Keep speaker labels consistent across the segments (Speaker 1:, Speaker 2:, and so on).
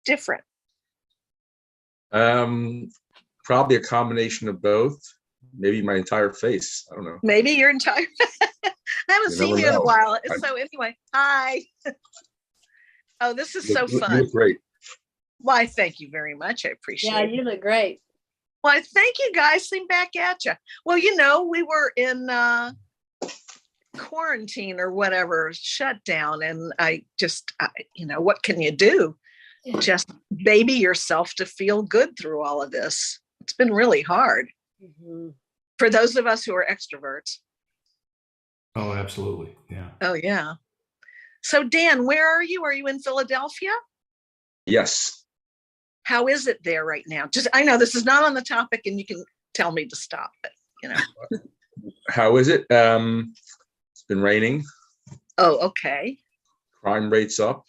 Speaker 1: different?
Speaker 2: Probably a combination of both. Maybe my entire face. I don't know.
Speaker 1: Maybe your entire. I haven't seen you in a while. So anyway, hi. Oh, this is so fun.
Speaker 2: You look great.
Speaker 1: Why, thank you very much. I appreciate it.
Speaker 3: Yeah, you look great.
Speaker 1: Well, thank you guys. Sing back at you. Well, we were in quarantine or whatever, shut down. And what can you do? Yeah. Just baby yourself to feel good through all of this. It's been really hard for those of us who are extroverts.
Speaker 4: Oh, absolutely. Yeah.
Speaker 1: Oh, yeah. So, Dan, where are you? Are you in Philadelphia?
Speaker 2: Yes.
Speaker 1: How is it there right now? I know this is not on the topic and you can tell me to stop, but
Speaker 2: How is it? It's been raining.
Speaker 1: Oh, okay.
Speaker 2: Crime rate's up.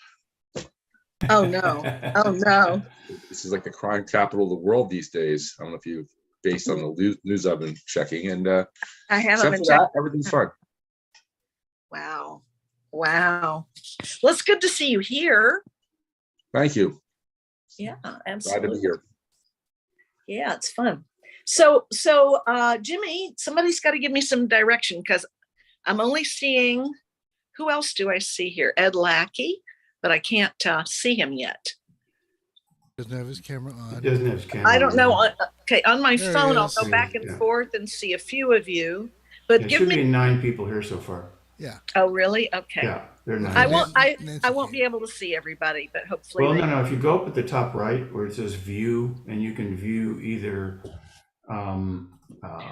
Speaker 1: Oh, no. Oh, no.
Speaker 2: This is like the crime capital of the world these days. I don't know if you, based on the news I've been checking. And
Speaker 1: I haven't been checking.
Speaker 2: Everything's fine.
Speaker 1: Wow. Well, it's good to see you here.
Speaker 2: Thank you.
Speaker 1: Yeah, absolutely.
Speaker 2: Glad to be here.
Speaker 1: Yeah, it's fun. So, Jimmy, somebody's got to give me some direction because I'm only seeing, who else do I see here? Ed Lackey, but I can't see him yet.
Speaker 5: Doesn't have his camera on.
Speaker 4: He doesn't have his camera
Speaker 1: I don't know. Okay, on my
Speaker 5: There
Speaker 1: phone,
Speaker 5: he
Speaker 1: I'll
Speaker 5: is.
Speaker 1: go back and forth and see a few of you. But
Speaker 4: There
Speaker 1: give
Speaker 4: should
Speaker 1: me.
Speaker 4: be 9 people here so far.
Speaker 5: Yeah.
Speaker 1: Oh, really? Okay.
Speaker 4: Yeah, they're 9.
Speaker 1: I won't.
Speaker 5: Nancy
Speaker 1: I won't
Speaker 5: can.
Speaker 1: be able to see everybody, but hopefully.
Speaker 4: Well, no. If you go up at the top right where it says View, and you can view either the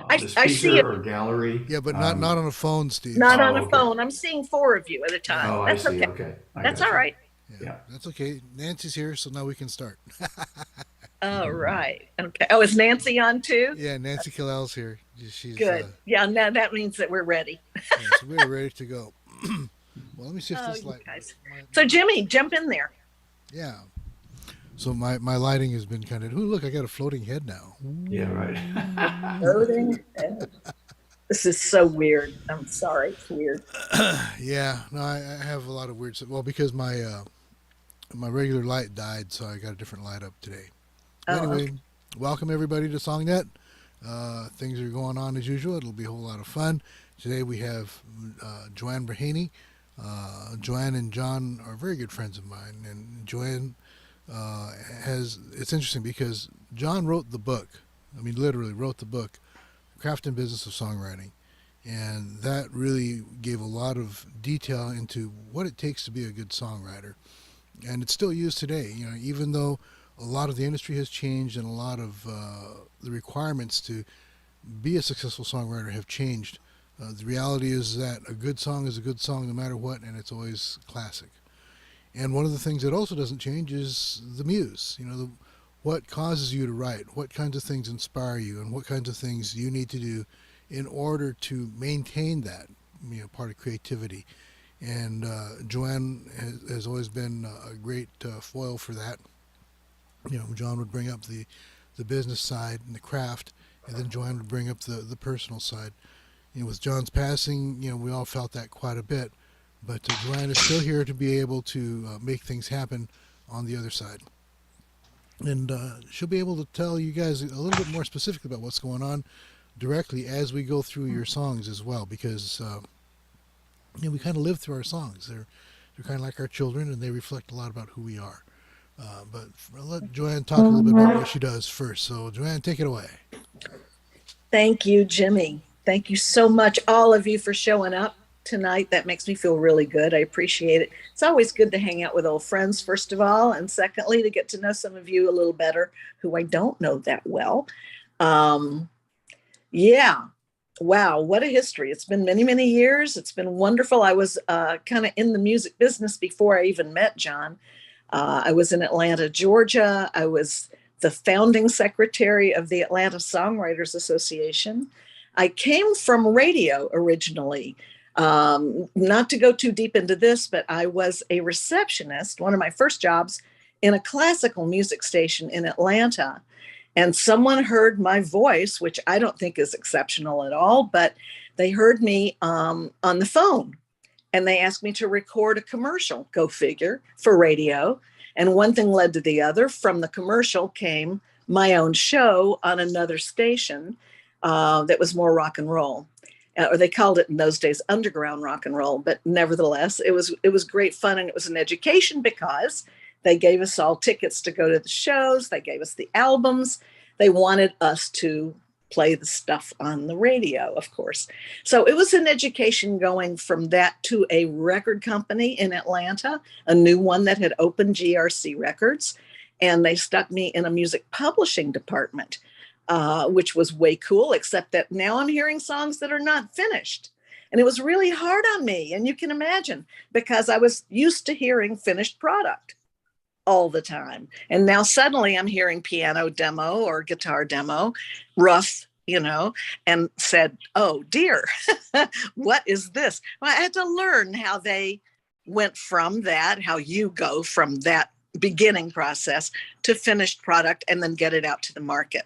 Speaker 1: I see
Speaker 4: speaker
Speaker 1: it.
Speaker 4: or gallery.
Speaker 5: Yeah, but not on a phone, Steve.
Speaker 1: Not on a
Speaker 4: okay.
Speaker 1: phone. I'm seeing 4 of you at a time.
Speaker 4: Oh,
Speaker 1: That's
Speaker 4: I see.
Speaker 1: okay.
Speaker 4: Okay.
Speaker 1: That's
Speaker 4: gotcha.
Speaker 1: all right.
Speaker 4: Yeah.
Speaker 5: That's okay. Nancy's here, so now we can start.
Speaker 1: All right. Okay. Oh, is Nancy on too?
Speaker 5: Yeah, Nancy Killal's here. She's
Speaker 1: Good. Yeah, now that means that we're ready.
Speaker 5: Yeah, so we're ready to go. Well, let me see if this light.
Speaker 1: So, Jimmy, jump in there.
Speaker 5: Yeah. So my lighting has been kind of. Ooh, look, I got a floating head now.
Speaker 4: Yeah, right.
Speaker 1: Loading. This is so weird. I'm sorry. It's weird.
Speaker 5: Yeah. No, I have a lot of weird stuff. Well, because my regular light died, so I got a different light up today.
Speaker 1: Oh,
Speaker 5: Anyway,
Speaker 1: okay.
Speaker 5: Welcome everybody to SongNet. Things are going on as usual. It'll be a whole lot of fun. Today we have JoAnn Braheny. JoAnn and John are very good friends of mine, and JoAnn it's interesting because John wrote the book. I mean, literally wrote the book, Craft and Business of Songwriting, and that really gave a lot of detail into what it takes to be a good songwriter, and it's still used today. Even though a lot of the industry has changed and a lot of the requirements to be a successful songwriter have changed. The reality is that a good song is a good song no matter what, and it's always classic. And one of the things that also doesn't change is the muse. What causes you to write, what kinds of things inspire you, and what kinds of things you need to do in order to maintain that part of creativity. And JoAnn has always been a great foil for that. John would bring up the business side and the craft, and then JoAnn would bring up the personal side. With John's passing, we all felt that quite a bit, but JoAnn is still here to be able to make things happen on the other side. And she'll be able to tell you guys a little bit more specific about what's going on directly as we go through your songs as well, because we kind of live through our songs. They're kind of like our children, and they reflect a lot about who we are. But I'll let JoAnn talk a little bit about what she does first. So, JoAnn, take it away.
Speaker 1: Thank you, Jimmy. Thank you so much, all of you, for showing up tonight. That makes me feel really good. I appreciate it. It's always good to hang out with old friends, first of all, and secondly, to get to know some of you a little better who I don't know that well. Yeah. Wow, what a history. It's been many, many years. It's been wonderful. I was kind of in the music business before I even met John. I was in Atlanta, Georgia. I was the founding secretary of the Atlanta Songwriters Association. I came from radio originally. Not to go too deep into this, but I was a receptionist, one of my first jobs, in a classical music station in Atlanta. And someone heard my voice, which I don't think is exceptional at all, but they heard me on the phone. And they asked me to record a commercial, go figure, for radio. And one thing led to the other. From the commercial came my own show on another station that was more rock and roll. Or they called it in those days underground rock and roll, but nevertheless, it was great fun, and it was an education because they gave us all tickets to go to the shows. They gave us the albums. They wanted us to play the stuff on the radio, of course. So it was an education going from that to a record company in Atlanta, a new one that had opened, GRC Records, and they stuck me in a music publishing department, which was way cool, except that now I'm hearing songs that are not finished. And it was really hard on me, and you can imagine, because I was used to hearing finished product all the time. And now suddenly I'm hearing piano demo or guitar demo, rough, and said, oh dear, what is this? Well, I had to learn how they went from that, how you go from that beginning process to finished product and then get it out to the market.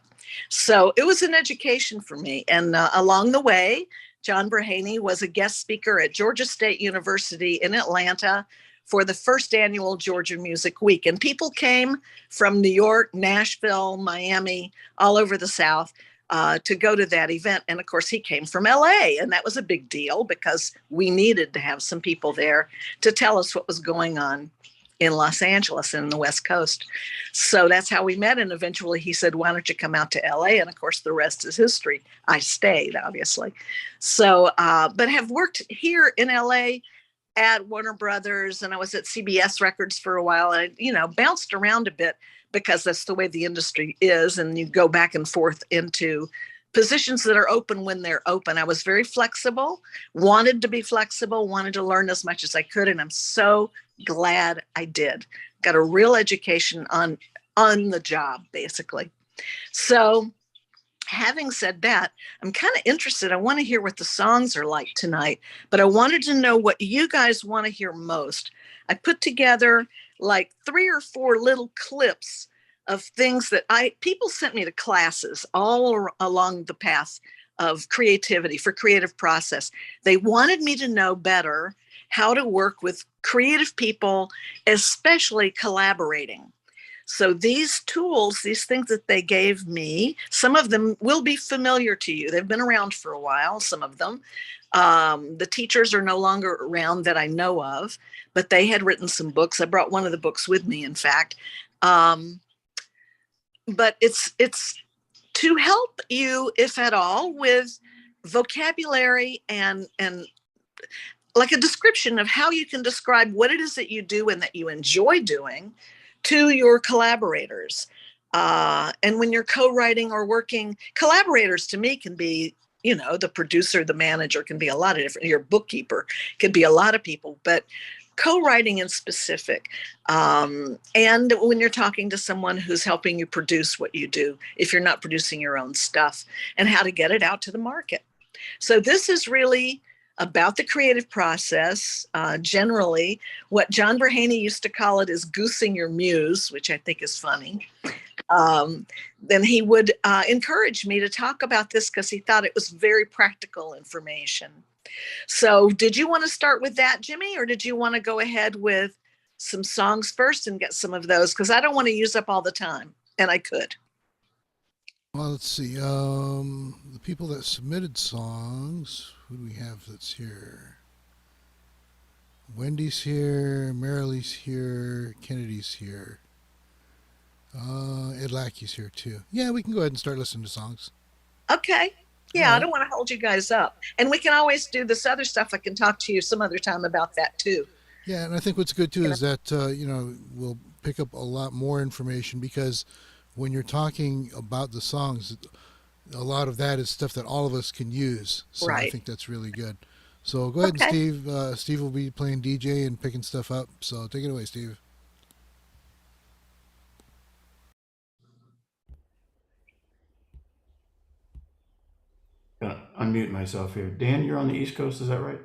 Speaker 1: So it was an education for me. And along the way, JoAnn Braheny was a guest speaker at Georgia State University in Atlanta for the first annual Georgia Music Week. And people came from New York, Nashville, Miami, all over the South to go to that event. And of course, he came from LA, and that was a big deal because we needed to have some people there to tell us what was going on in Los Angeles and the West Coast. So that's how we met. And eventually he said, why don't you come out to LA? And of course, the rest is history. I stayed, obviously. So, but have worked here in LA at Warner Brothers, and I was at CBS Records for a while. And I, bounced around a bit because that's the way the industry is. And you go back and forth into positions that are open when they're open. I was very flexible, wanted to be flexible, wanted to learn as much as I could. And I'm so glad I did. Got a real education on the job, basically. So having said that, I'm kind of interested. I want to hear what the songs are like tonight, but I wanted to know what you guys want to hear most. I put together like 3 or 4 little clips of things that people sent me to classes all along the path of creativity for creative process. They wanted me to know better how to work with creative people, especially collaborating. So these tools, these things that they gave me, some of them will be familiar to you. They've been around for a while, some of them. The teachers are no longer around that I know of, but they had written some books. I brought one of the books with me, in fact. But it's to help you, if at all, with vocabulary and like a description of how you can describe what it is that you do and that you enjoy doing to your collaborators. And when you're co-writing or working, collaborators to me can be, the producer, the manager, can be a lot of different, your bookkeeper could be a lot of people, but co-writing in specific. And when you're talking to someone who's helping you produce what you do, if you're not producing your own stuff, and how to get it out to the market. So this is really about the creative process. Generally, what JoAnn Braheny used to call it is goosing your muse, which I think is funny. Then he would encourage me to talk about this because he thought it was very practical information. So did you want to start with that, Jimmy, or did you want to go ahead with some songs first and get some of those? Because I don't want to use up all the time, and I could.
Speaker 5: Well, let's see. The people that submitted songs, who do we have that's here? Wendy's here, Marilee's here, Kennedy's here. Ed Lackey's here too. Yeah, we can go ahead and start listening to songs.
Speaker 1: Okay. Yeah, I don't want to hold you guys up. And we can always do this other stuff. I can talk to you some other time about that too.
Speaker 5: Yeah, and I think what's good too is that, we'll pick up a lot more information because when you're talking about the songs, a lot of that is stuff that all of us can use. So right. I think that's really good. So go ahead, okay. And Steve. Steve will be playing DJ and picking stuff up. So take it away, Steve.
Speaker 4: Unmute myself here. Dan, you're on the East Coast, is that right?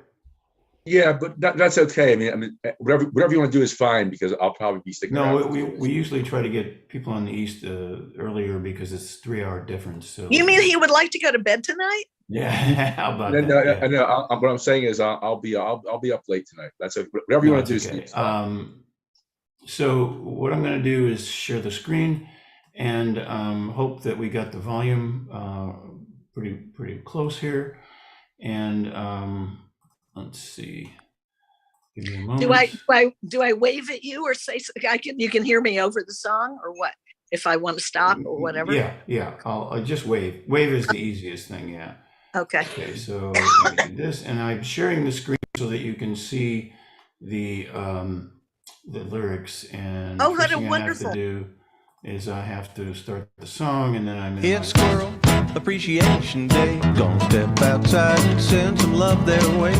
Speaker 2: Yeah, but that's okay. I mean, whatever you want to do is fine because I'll probably be sticking around.
Speaker 4: No, we usually try to get people on the East earlier because it's 3-hour difference. So
Speaker 1: you mean he would like to go to bed tonight?
Speaker 4: Yeah, how about that? No,
Speaker 2: yeah. No. What I'm saying is I'll be up late tonight. That's whatever you want to do.
Speaker 4: Okay.
Speaker 2: Steve.
Speaker 4: So what I'm going to do is share the screen and hope that we got the volume pretty close here. And let's see. Give me a moment.
Speaker 1: Do I wave at you or say you can hear me over the song or what? If I want to stop or whatever.
Speaker 4: Yeah. I'll just wave. Wave is the easiest thing. Yeah.
Speaker 1: Okay.
Speaker 4: Okay. So let me do this, and I'm sharing the screen so that you can see the lyrics. And
Speaker 1: oh,
Speaker 4: first
Speaker 1: what a
Speaker 4: thing
Speaker 1: wonderful!
Speaker 4: I have to do is I have to start the song, and then I'm in.
Speaker 3: It's Squirrel Appreciation Day. Gonna step outside and send some love their way.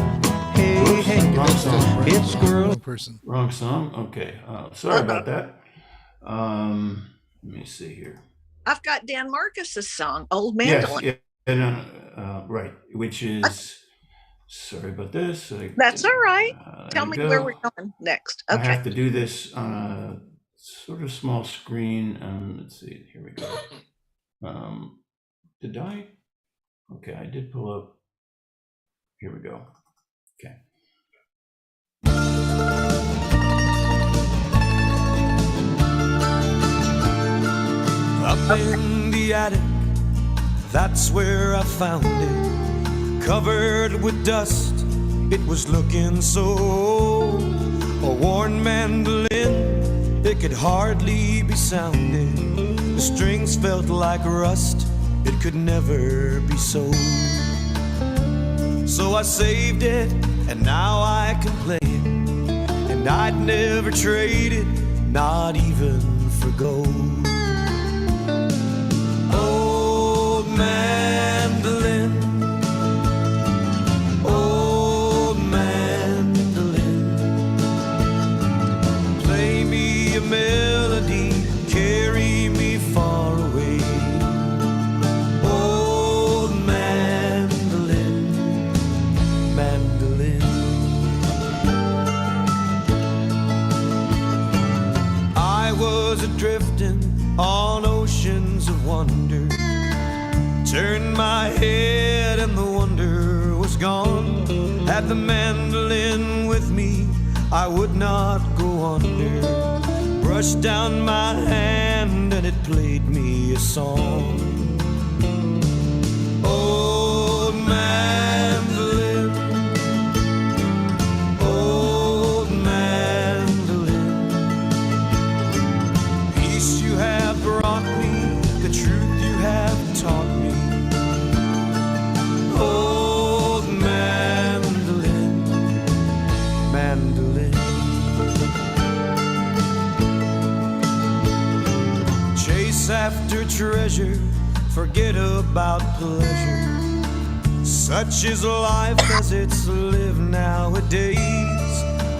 Speaker 3: Hey,
Speaker 4: Oops,
Speaker 3: hey,
Speaker 4: wrong song.
Speaker 3: it's Squirrel.
Speaker 5: Wrong person.
Speaker 4: Wrong song. Okay. Sorry about that. Let me see here.
Speaker 1: I've got Dan Marcus's song, Old Mandolin.
Speaker 4: Yes, yeah, right, which is, sorry about this.
Speaker 1: That's all right. Tell me where we're going next. Okay.
Speaker 4: I have to do this on a sort of small screen. Let's see, here we go. Did I? Okay, I did pull up. Here we go. Okay.
Speaker 3: Up in the attic, that's where I found it. Covered with dust, it was looking so old. A worn mandolin, it could hardly be sounded. The strings felt like rust, it could never be sold. So I saved it, and now I can play it. And I'd never trade it, not even for gold. Old mandolin, old mandolin, play me a melody, carry me far away. Old mandolin, mandolin. I was a-drifting on oceans of wonder. Turned my head and the wonder was gone. Had the mandolin with me, I would not go under. Brushed down my hand and it played me a song. Old mandolin, old mandolin, peace you have brought me, the truth you have taught me. Old mandolin, mandolin. Chase after treasure, forget about pleasure. Such is life as it's lived nowadays.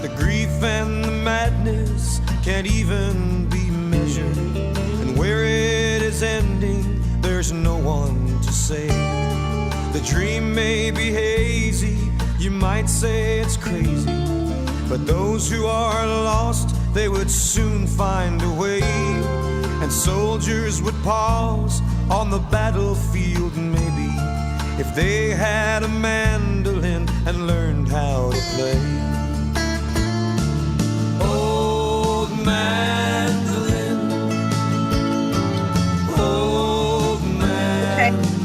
Speaker 3: The grief and the madness can't even be measured. And where it is ending, there's no one to say. The dream may be hazy, you might say it's crazy, but those who are lost, they would soon find a way. And soldiers would pause on the battlefield maybe, if they had a mandolin and learned how to play. Old mandolin, old mandolin.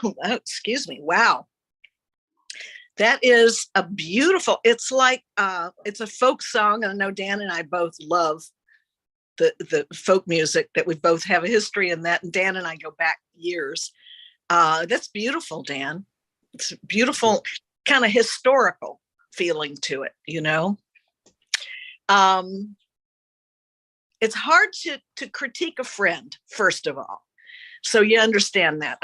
Speaker 1: Oh, excuse me. Wow. That is a beautiful, it's like, it's a folk song. I know Dan and I both love the folk music, that we both have a history in that. And Dan and I go back years. That's beautiful, Dan. It's beautiful, kind of historical feeling to it, you know? It's hard to critique a friend, first of all. So you understand that.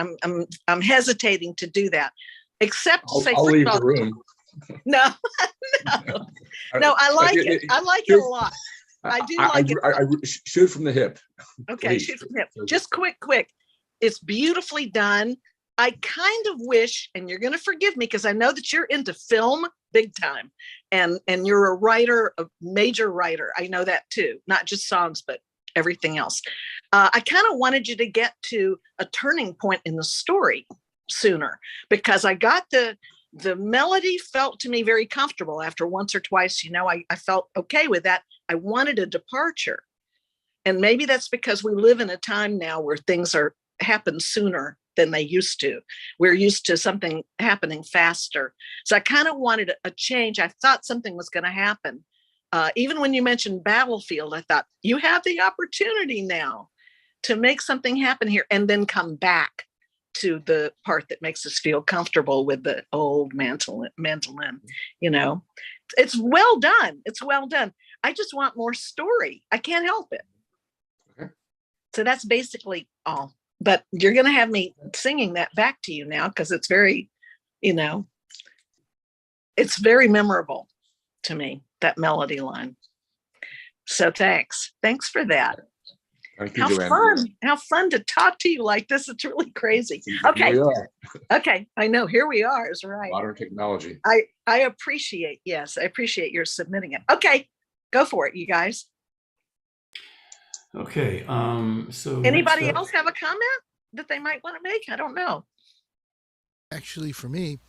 Speaker 1: I'm hesitating to do that, except to say,
Speaker 2: I'll leave the room.
Speaker 1: No, no, I like it. I like it a lot. I do like it.
Speaker 2: I shoot from the hip.
Speaker 1: Okay,
Speaker 2: Please.
Speaker 1: shoot from the hip. Just quick. It's beautifully done. I kind of wish, and you're going to forgive me because I know that you're into film big time, and you're a writer, a major writer. I know that too, not just songs, but everything else. I kind of wanted you to get to a turning point in the story sooner, because I got the the melody felt to me very comfortable after once or twice. I felt okay with that. I wanted a departure. And maybe that's because we live in a time now where things happen sooner than they used to. We're used to something happening faster. So I kind of wanted a change. I thought something was going to happen. Even when you mentioned Battlefield, I thought you have the opportunity now to make something happen here and then come back to the part that makes us feel comfortable with the old mandolin. It's well done. It's well done. I just want more story. I can't help it.
Speaker 2: Okay.
Speaker 1: So that's basically all. But you're going to have me singing that back to you now because it's very, it's very memorable to me, that melody line. So thanks. Thanks for that.
Speaker 2: Thank you,
Speaker 1: How
Speaker 2: JoAnn.
Speaker 1: fun. How fun to talk to you like this. It's really crazy. Okay.
Speaker 2: Here we are.
Speaker 1: Okay. I know. Here we are is right.
Speaker 2: Modern technology.
Speaker 1: I appreciate your submitting it. Okay. Go for it, you guys.
Speaker 4: Okay. So
Speaker 1: Anybody
Speaker 4: next up-
Speaker 1: else have a comment that they might want to make? I don't know.
Speaker 5: Actually, for me,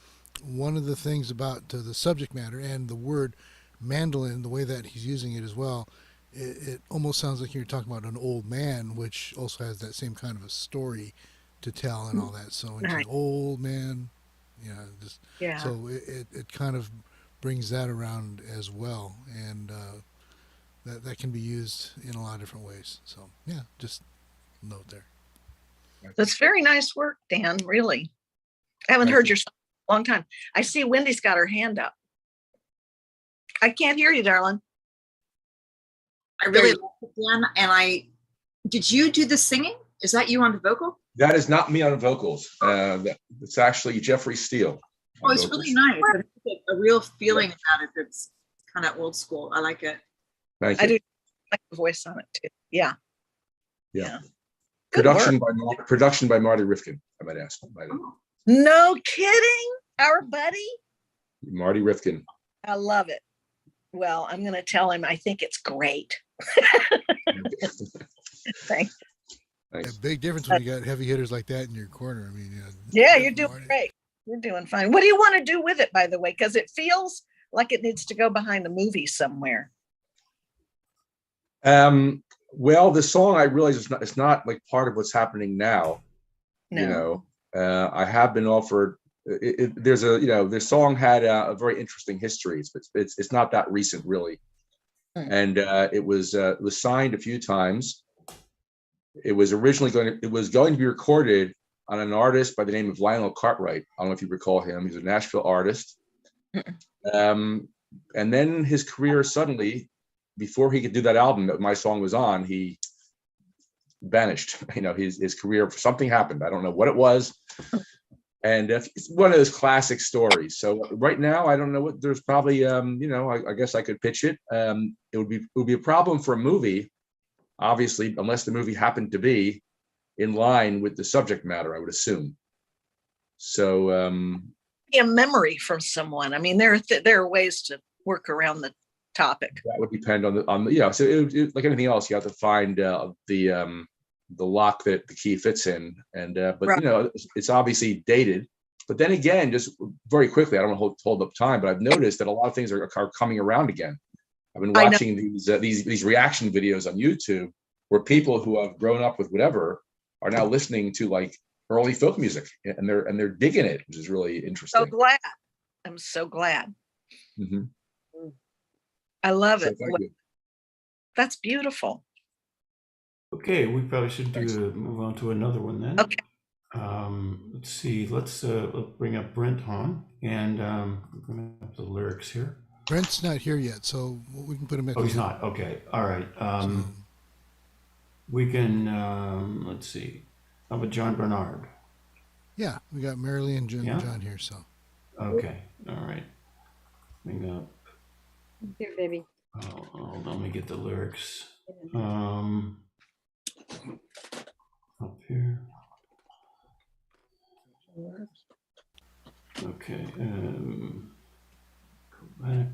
Speaker 5: one of the things about the subject matter and the word mandolin, the way that he's using it as well, it almost sounds like you're talking about an old man, which also has that same kind of a story to tell and all that. So it's an
Speaker 1: Right.
Speaker 5: old man, just
Speaker 1: Yeah.
Speaker 5: so it kind of brings that around as well, and that can be used in a lot of different ways. So yeah, just note there.
Speaker 1: That's very nice work, Dan. Really. I haven't
Speaker 2: Thank
Speaker 1: heard
Speaker 2: you.
Speaker 1: your song in a long time. I see Wendy's got her hand up. I can't hear you, darling.
Speaker 6: I really like it, Dan. And did you do the singing? Is that you on the vocal?
Speaker 2: That is not me on vocals. It's actually Jeffrey Steele.
Speaker 6: Oh,
Speaker 2: on
Speaker 6: it's
Speaker 2: vocals.
Speaker 6: really nice. There's a real feeling about it that's kind of old school. I like it.
Speaker 2: Thank
Speaker 1: I
Speaker 2: you.
Speaker 1: do like the voice on it too. Yeah.
Speaker 2: Yeah.
Speaker 1: Good
Speaker 2: Production
Speaker 1: work.
Speaker 2: by Marty Rifkin, I might ask.
Speaker 6: Oh,
Speaker 1: No kidding. Our buddy.
Speaker 2: Marty Rifkin.
Speaker 1: I love it. Well, I'm going to tell him I think it's great. Thanks.
Speaker 5: A
Speaker 2: Thanks.
Speaker 5: big difference when you got heavy hitters like that in your corner. I mean,
Speaker 1: Yeah, you're doing
Speaker 5: Marty.
Speaker 1: great. You're doing fine. What do you want to do with it, by the way? Because it feels like it needs to go behind a movie somewhere.
Speaker 2: Well, the song I realize it's not like part of what's happening now.
Speaker 1: No.
Speaker 2: I have been offered. This song had a very interesting history. It's not that recent really, and it was signed a few times. It was originally going to be recorded on an artist by the name of Lionel Cartwright. I don't know if you recall him. He's a Nashville artist. And then his career suddenly, before he could do that album that my song was on, he vanished. His career, something happened. I don't know what it was. And it's one of those classic stories. So right now, I don't know what. There's probably, I guess I could pitch it. It would be a problem for a movie, obviously, unless the movie happened to be in line with the subject matter, I would assume. So
Speaker 1: A memory from someone. I mean, there are ways to work around the topic.
Speaker 2: that would depend on the. So it, like anything else, you have to find the lock that the key fits in, and but
Speaker 1: Right.
Speaker 2: it's obviously dated. But then again, just very quickly, I don't want to hold up time, but I've noticed that a lot of things are coming around again. I've been watching these reaction videos on YouTube where people who have grown up with whatever are now listening to like early folk music, and they're digging it, which is really interesting.
Speaker 1: So glad. I'm so glad.
Speaker 2: Mhm.
Speaker 1: I love
Speaker 2: So
Speaker 1: it.
Speaker 2: thank you.
Speaker 1: That's beautiful.
Speaker 4: Okay, we probably should move on to another one then.
Speaker 1: Okay.
Speaker 4: Let's see. Let's bring up Brent Hahn and bring up the lyrics here.
Speaker 5: Brent's not here yet, so we can put him at
Speaker 4: Oh,
Speaker 5: the
Speaker 4: he's
Speaker 5: end.
Speaker 4: not. Okay. All right.
Speaker 5: So,
Speaker 4: We can. Let's see. How about John Bernard?
Speaker 5: yeah, we got Marilee and
Speaker 4: Yeah?
Speaker 5: John here. So
Speaker 4: Okay. All right. Bring up.
Speaker 7: Here, baby.
Speaker 4: Oh, let me get the lyrics. Up here. Okay. Go back.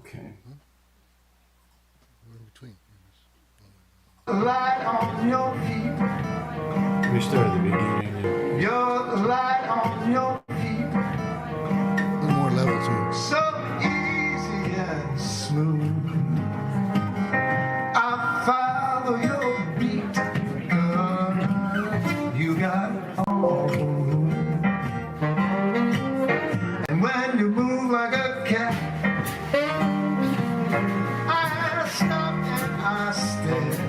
Speaker 4: Okay.
Speaker 5: we're in between.
Speaker 3: Light on your feet.
Speaker 4: We start at the beginning.
Speaker 3: Your light on your feet,
Speaker 5: A little more level too.
Speaker 3: so easy and smooth. I follow your beat, girl. You got it all. And when you move like a cat, I stop and I stare.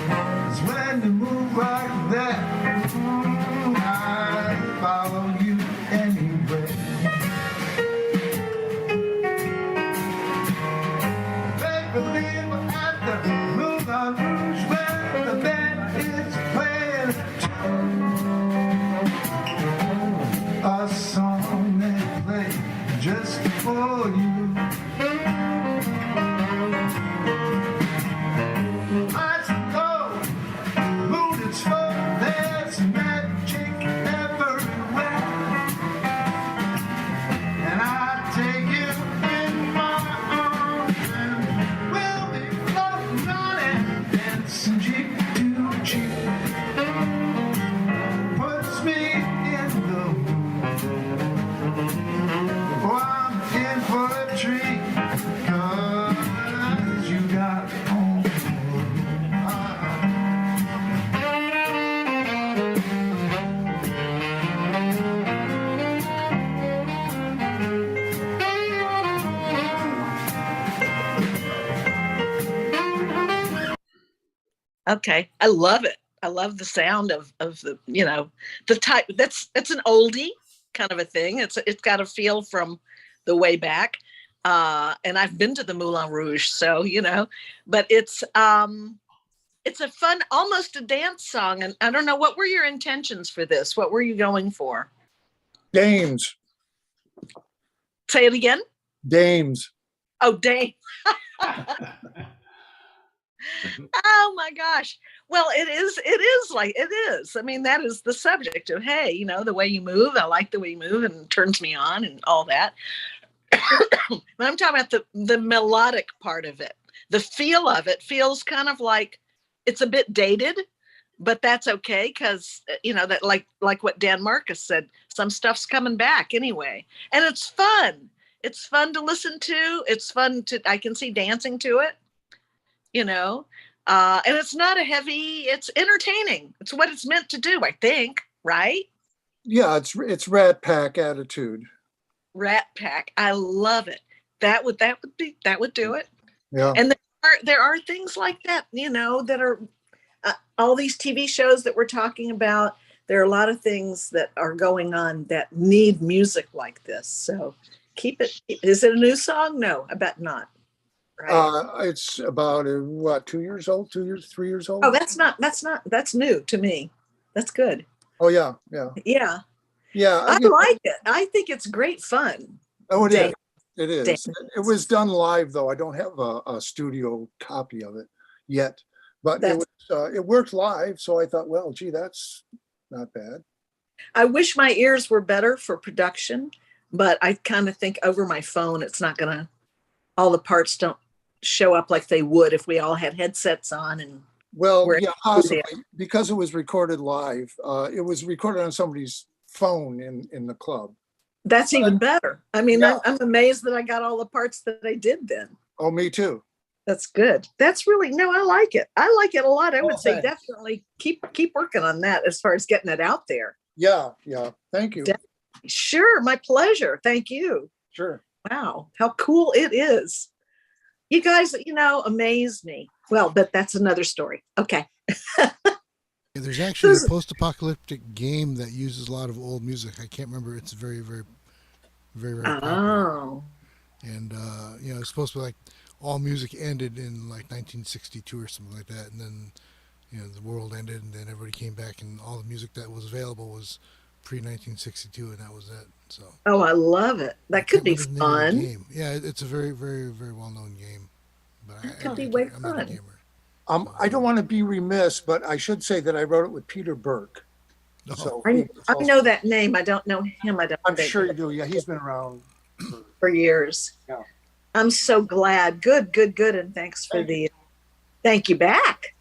Speaker 3: 'Cause when you move like that, I follow you anywhere. Baby, leave at the Moulin Rouge where the band is playing a song they play just for you. Lights go, mood is full, there's magic everywhere. And I take you in my arms and we'll be floating on and dancing cheek to cheek. Puts me in the mood. Oh, I'm in for a treat, 'cause you got home.
Speaker 1: Okay, I love it. I love the sound of the, the type. That's an oldie kind of a thing. It's got a feel from the way back. And I've been to the Moulin Rouge, so but it's a fun, almost a dance song. And I don't know, what were your intentions for this? What were you going for?
Speaker 8: Dames.
Speaker 1: Say it again.
Speaker 8: Dames.
Speaker 1: Oh, dang. Oh my gosh. Well, it is like, it is. I mean, that is the subject of, hey, the way you move. I like the way you move, and it turns me on and all that. But I'm talking about the melodic part of it. The feel of it feels kind of like it's a bit dated, but that's okay, because that like what Dan Marcus said, some stuff's coming back anyway, and it's fun. It's fun to listen to. It's fun I can see dancing to it, and it's not a heavy. It's entertaining. It's what it's meant to do, I think. Right?
Speaker 8: Yeah, it's Rat Pack attitude.
Speaker 1: Rat Pack. I love it. That would do it.
Speaker 8: Yeah.
Speaker 1: And there are things like that, that are all these TV shows that we're talking about. There are a lot of things that are going on that need music like this. So keep it. Is it a new song? No, I bet not. Right.
Speaker 8: It's about 2 years old, 3 years old.
Speaker 1: Oh, that's new to me. That's good.
Speaker 8: Oh yeah.
Speaker 1: Yeah.
Speaker 8: Yeah.
Speaker 1: I like it. I think it's great fun.
Speaker 8: Oh, it
Speaker 1: Dance.
Speaker 8: is. It is.
Speaker 1: Dance.
Speaker 8: It was done live though. I don't have a studio copy of it yet, but it worked live. So I thought, well, gee, that's not bad.
Speaker 1: I wish my ears were better for production, but I kind of think over my phone, it's not all the parts don't show up like they would if we all had headsets on. And
Speaker 8: yeah, possibly, because it was recorded live. It was recorded on somebody's phone in the club.
Speaker 1: That's even better. I mean,
Speaker 8: Yeah.
Speaker 1: I'm amazed that I got all the parts that I did then.
Speaker 8: Oh, me too.
Speaker 1: That's good. That's really, I like it. I like it a lot. I would say
Speaker 8: thanks.
Speaker 1: definitely keep working on that as far as getting it out there.
Speaker 8: Yeah. Thank you.
Speaker 1: Sure. My pleasure. Thank you.
Speaker 8: Sure.
Speaker 1: Wow. How cool it is. You guys, amaze me. Well, but that's another story. Okay.
Speaker 5: There's actually a post-apocalyptic game that uses a lot of old music. I can't remember. It's very, very, very, very popular.
Speaker 1: Oh.
Speaker 5: And it's supposed to be like all music ended in like 1962 or something like that, and then the world ended, and then everybody came back, and all the music that was available was pre-1962, and that was it. So.
Speaker 1: Oh, I love it. That could be
Speaker 5: Remember the name of the
Speaker 1: fun.
Speaker 5: game. Yeah, it's a very, very, very well-known game. But
Speaker 1: That could be way
Speaker 5: I'm not a
Speaker 1: fun.
Speaker 5: gamer.
Speaker 8: I don't want to be remiss, but I should say that I wrote it with Peter Burke.
Speaker 5: No.
Speaker 8: So
Speaker 1: I know that name. I don't know him.
Speaker 8: I'm sure you do. Yeah, he's been around.
Speaker 1: for years.
Speaker 8: Yeah.
Speaker 1: I'm so glad. Good. And thanks for thank you back.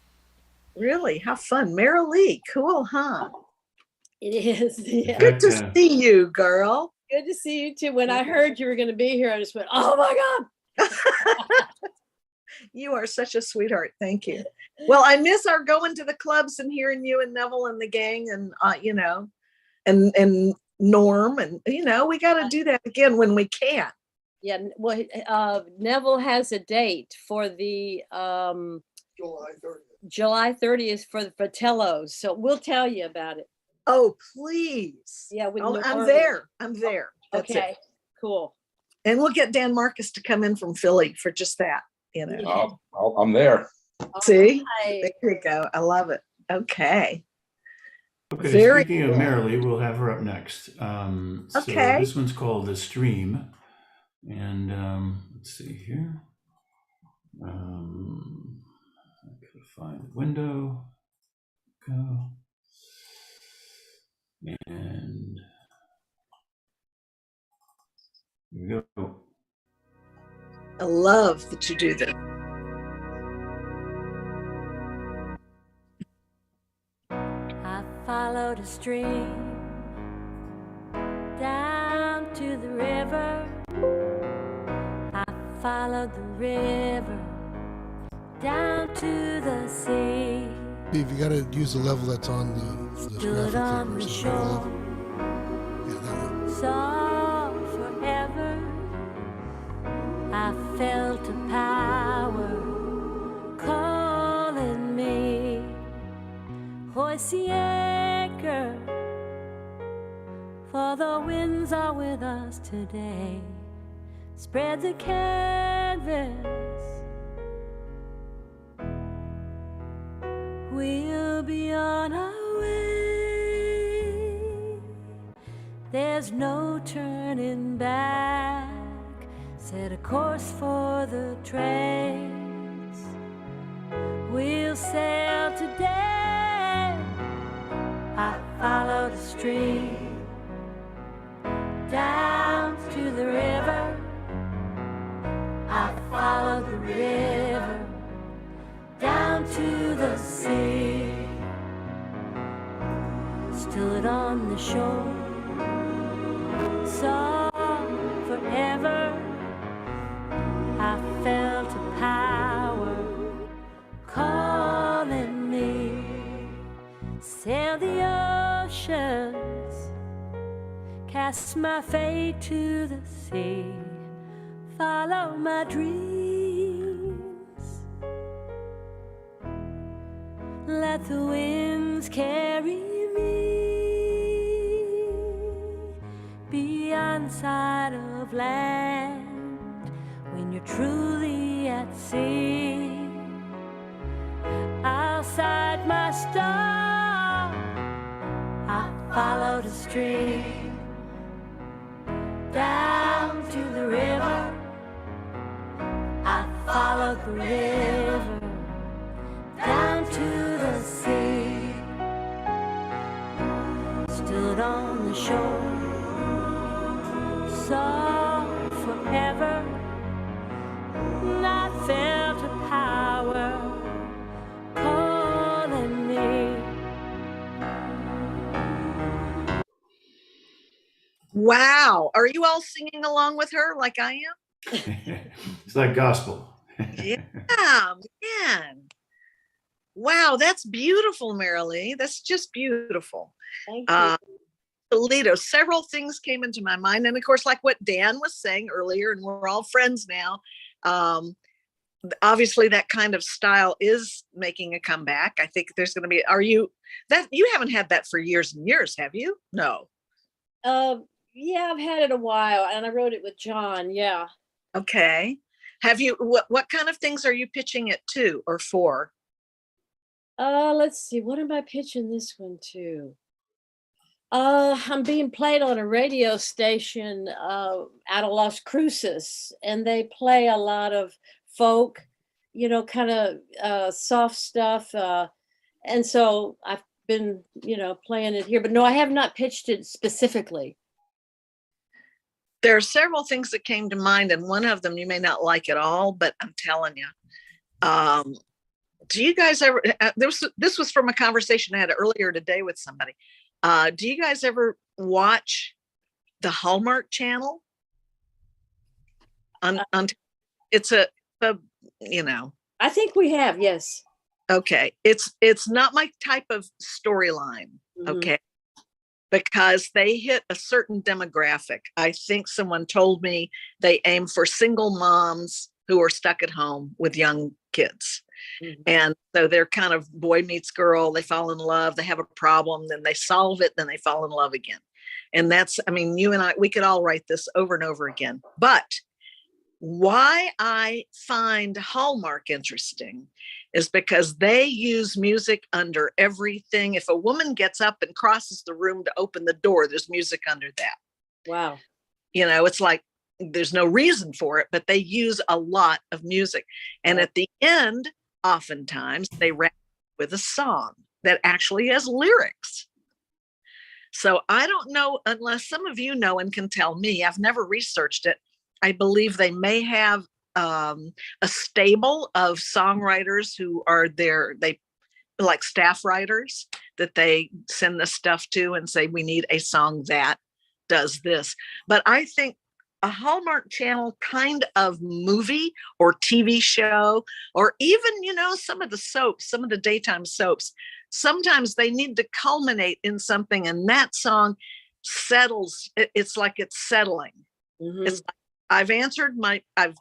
Speaker 1: Really? How fun. Meryl Lee. Cool, huh?
Speaker 7: It is. Yeah.
Speaker 1: Good to see you, girl.
Speaker 7: Good to see you too. When I heard you were going to be here, I just went, oh my God.
Speaker 1: You are such a sweetheart. Thank you. Well, I miss our going to the clubs and hearing you and Neville and the gang and, and Norm. And, we got to do that again when we can.
Speaker 7: Yeah. Well, Neville has a date for the
Speaker 8: July 30th.
Speaker 7: July 30th for the Fratellos. So we'll tell you about it.
Speaker 1: Oh, please.
Speaker 7: Yeah. With
Speaker 1: I'm
Speaker 7: Norm.
Speaker 1: there. I'm there. That's
Speaker 7: Okay.
Speaker 1: it.
Speaker 7: Cool.
Speaker 1: And we'll get Dan Marcus to come in from Philly for just that,
Speaker 7: Yeah.
Speaker 2: I'm there.
Speaker 1: See?
Speaker 7: Right.
Speaker 1: There you go. I love it. Okay.
Speaker 4: Okay,
Speaker 1: Very
Speaker 4: speaking of
Speaker 1: cool.
Speaker 4: Marilee, we'll have her up next. So
Speaker 1: Okay.
Speaker 4: this one's called The Stream. And let's see here. I gotta find the window. Go. And here we go.
Speaker 1: I love that you do this.
Speaker 9: I followed a stream down to the river. I followed the river down to the sea.
Speaker 5: Steve, you got to use the level that's on the
Speaker 9: Stood
Speaker 5: graphic there
Speaker 9: on the
Speaker 5: versus the level.
Speaker 9: shore,
Speaker 5: Yeah, that one.
Speaker 9: saw forever. I felt a power calling me. Hoist the anchor, for the winds are with us today. Spread the canvas, we'll be on our way. There's no turning back. Set a course for the trades. We'll sail today. I followed a stream down to the river. I followed the river down to the sea. Stood on the shore, saw forever. I felt a power calling me. Sail the oceans, cast my fate to the sea. Follow my dreams, let the winds carry me beyond sight of land. When you're truly at sea, outside my star, I followed a stream down to the river. I followed the river down to the sea. Stood on the shore, saw forever. I felt a power calling me.
Speaker 1: Wow. Are you all singing along with her like I am?
Speaker 4: It's like gospel.
Speaker 1: Yeah, man. Wow, that's beautiful, Marilee. That's just beautiful.
Speaker 7: Thank you.
Speaker 1: Toledo, several things came into my mind. And of course, like what Dan was saying earlier, and we're all friends now. Obviously that kind of style is making a comeback. I think there's going to be, you haven't had that for years and years, have you? No.
Speaker 7: Yeah, I've had it a while, and I wrote it with John. Yeah.
Speaker 1: Okay. Have you, what kind of things are you pitching it to or for?
Speaker 7: Let's see. What am I pitching this one to? I'm being played on a radio station out of Las Cruces, and they play a lot of folk, kind of soft stuff. And so I've been, playing it here, but no, I have not pitched it specifically.
Speaker 1: There are several things that came to mind, and one of them you may not like at all, but I'm telling you, do you guys ever, this was from a conversation I had earlier today with somebody. Do you guys ever watch the Hallmark Channel? On it's a, you know,
Speaker 7: I think we have, yes.
Speaker 1: okay. It's not my type of storyline,
Speaker 7: Mhm.
Speaker 1: okay? Because they hit a certain demographic. I think someone told me they aim for single moms who are stuck at home with young kids.
Speaker 7: Mhm.
Speaker 1: And so they're kind of boy meets girl, they fall in love, they have a problem, then they solve it, then they fall in love again. And that's, I mean, you and I, we could all write this over and over again. But why I find Hallmark interesting is because they use music under everything. If a woman gets up and crosses the room to open the door, there's music under that.
Speaker 7: Wow.
Speaker 1: You know, it's like there's no reason for it, but they use a lot of music. And at the end, oftentimes they wrap with a song that actually has lyrics. So I don't know, unless some of you know and can tell me. I've never researched it. I believe they may have a stable of songwriters who are they like staff writers that they send the stuff to and say, we need a song that does this. But I think a Hallmark Channel kind of movie or TV show, or even, you know, some of the soaps, some of the daytime soaps, sometimes they need to culminate in something, and that song settles. It's like it's settling.
Speaker 7: Mhm.
Speaker 1: It's like, I've answered I've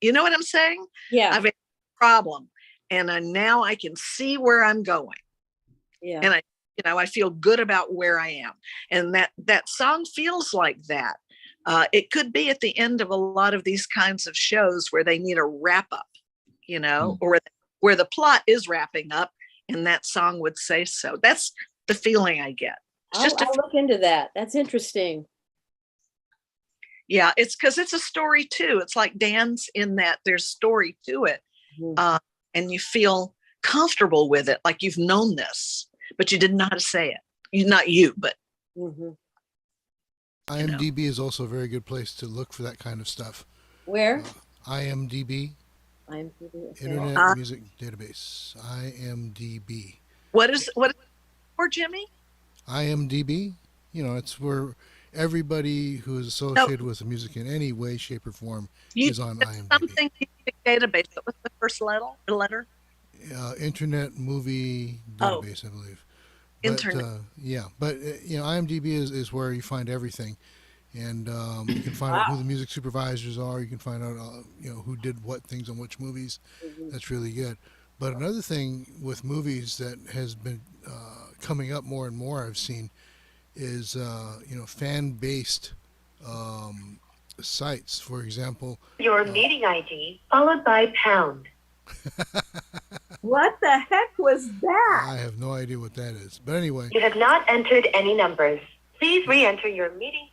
Speaker 1: you know what I'm saying?
Speaker 7: Yeah.
Speaker 1: I've answered the problem, and now I can see where I'm going.
Speaker 7: Yeah.
Speaker 1: And I feel good about where I am. And that song feels like that. It could be at the end of a lot of these kinds of shows where they need a wrap up, you know, or where the plot is wrapping up, and that song would say so. That's the feeling I get. It's just
Speaker 7: I'll look into that. That's interesting.
Speaker 1: Yeah, it's because it's a story too. It's like Dan's in that there's story to it.
Speaker 7: Mhm.
Speaker 1: And you feel comfortable with it, like you've known this, but you didn't know how to say it. Not you, but
Speaker 7: Mhm.
Speaker 5: IMDb is also a very good place to look for that kind of stuff.
Speaker 7: Where?
Speaker 5: IMDb,
Speaker 7: IMDb. Okay.
Speaker 5: Internet Music Database. IMDb.
Speaker 1: What is for Jimmy?
Speaker 5: IMDb, you know, it's where everybody who is associated with the music in any way, shape, or form is on IMDb.
Speaker 1: Something database. What was the first letter?
Speaker 5: Internet Movie Database, I believe. But,
Speaker 1: Internet.
Speaker 5: You know, IMDb is where you find everything, and you can find out who the music supervisors are. You can find out, you know, who did what things on which movies.
Speaker 7: Mhm.
Speaker 5: That's really good. But another thing with movies that has been coming up more and more, I've seen, is you know, fan-based sites. For example,
Speaker 10: your meeting ID followed by pound.
Speaker 1: What the heck was that?
Speaker 5: I have no idea what that is. But anyway,
Speaker 10: You have not entered any numbers. Please re-enter your meeting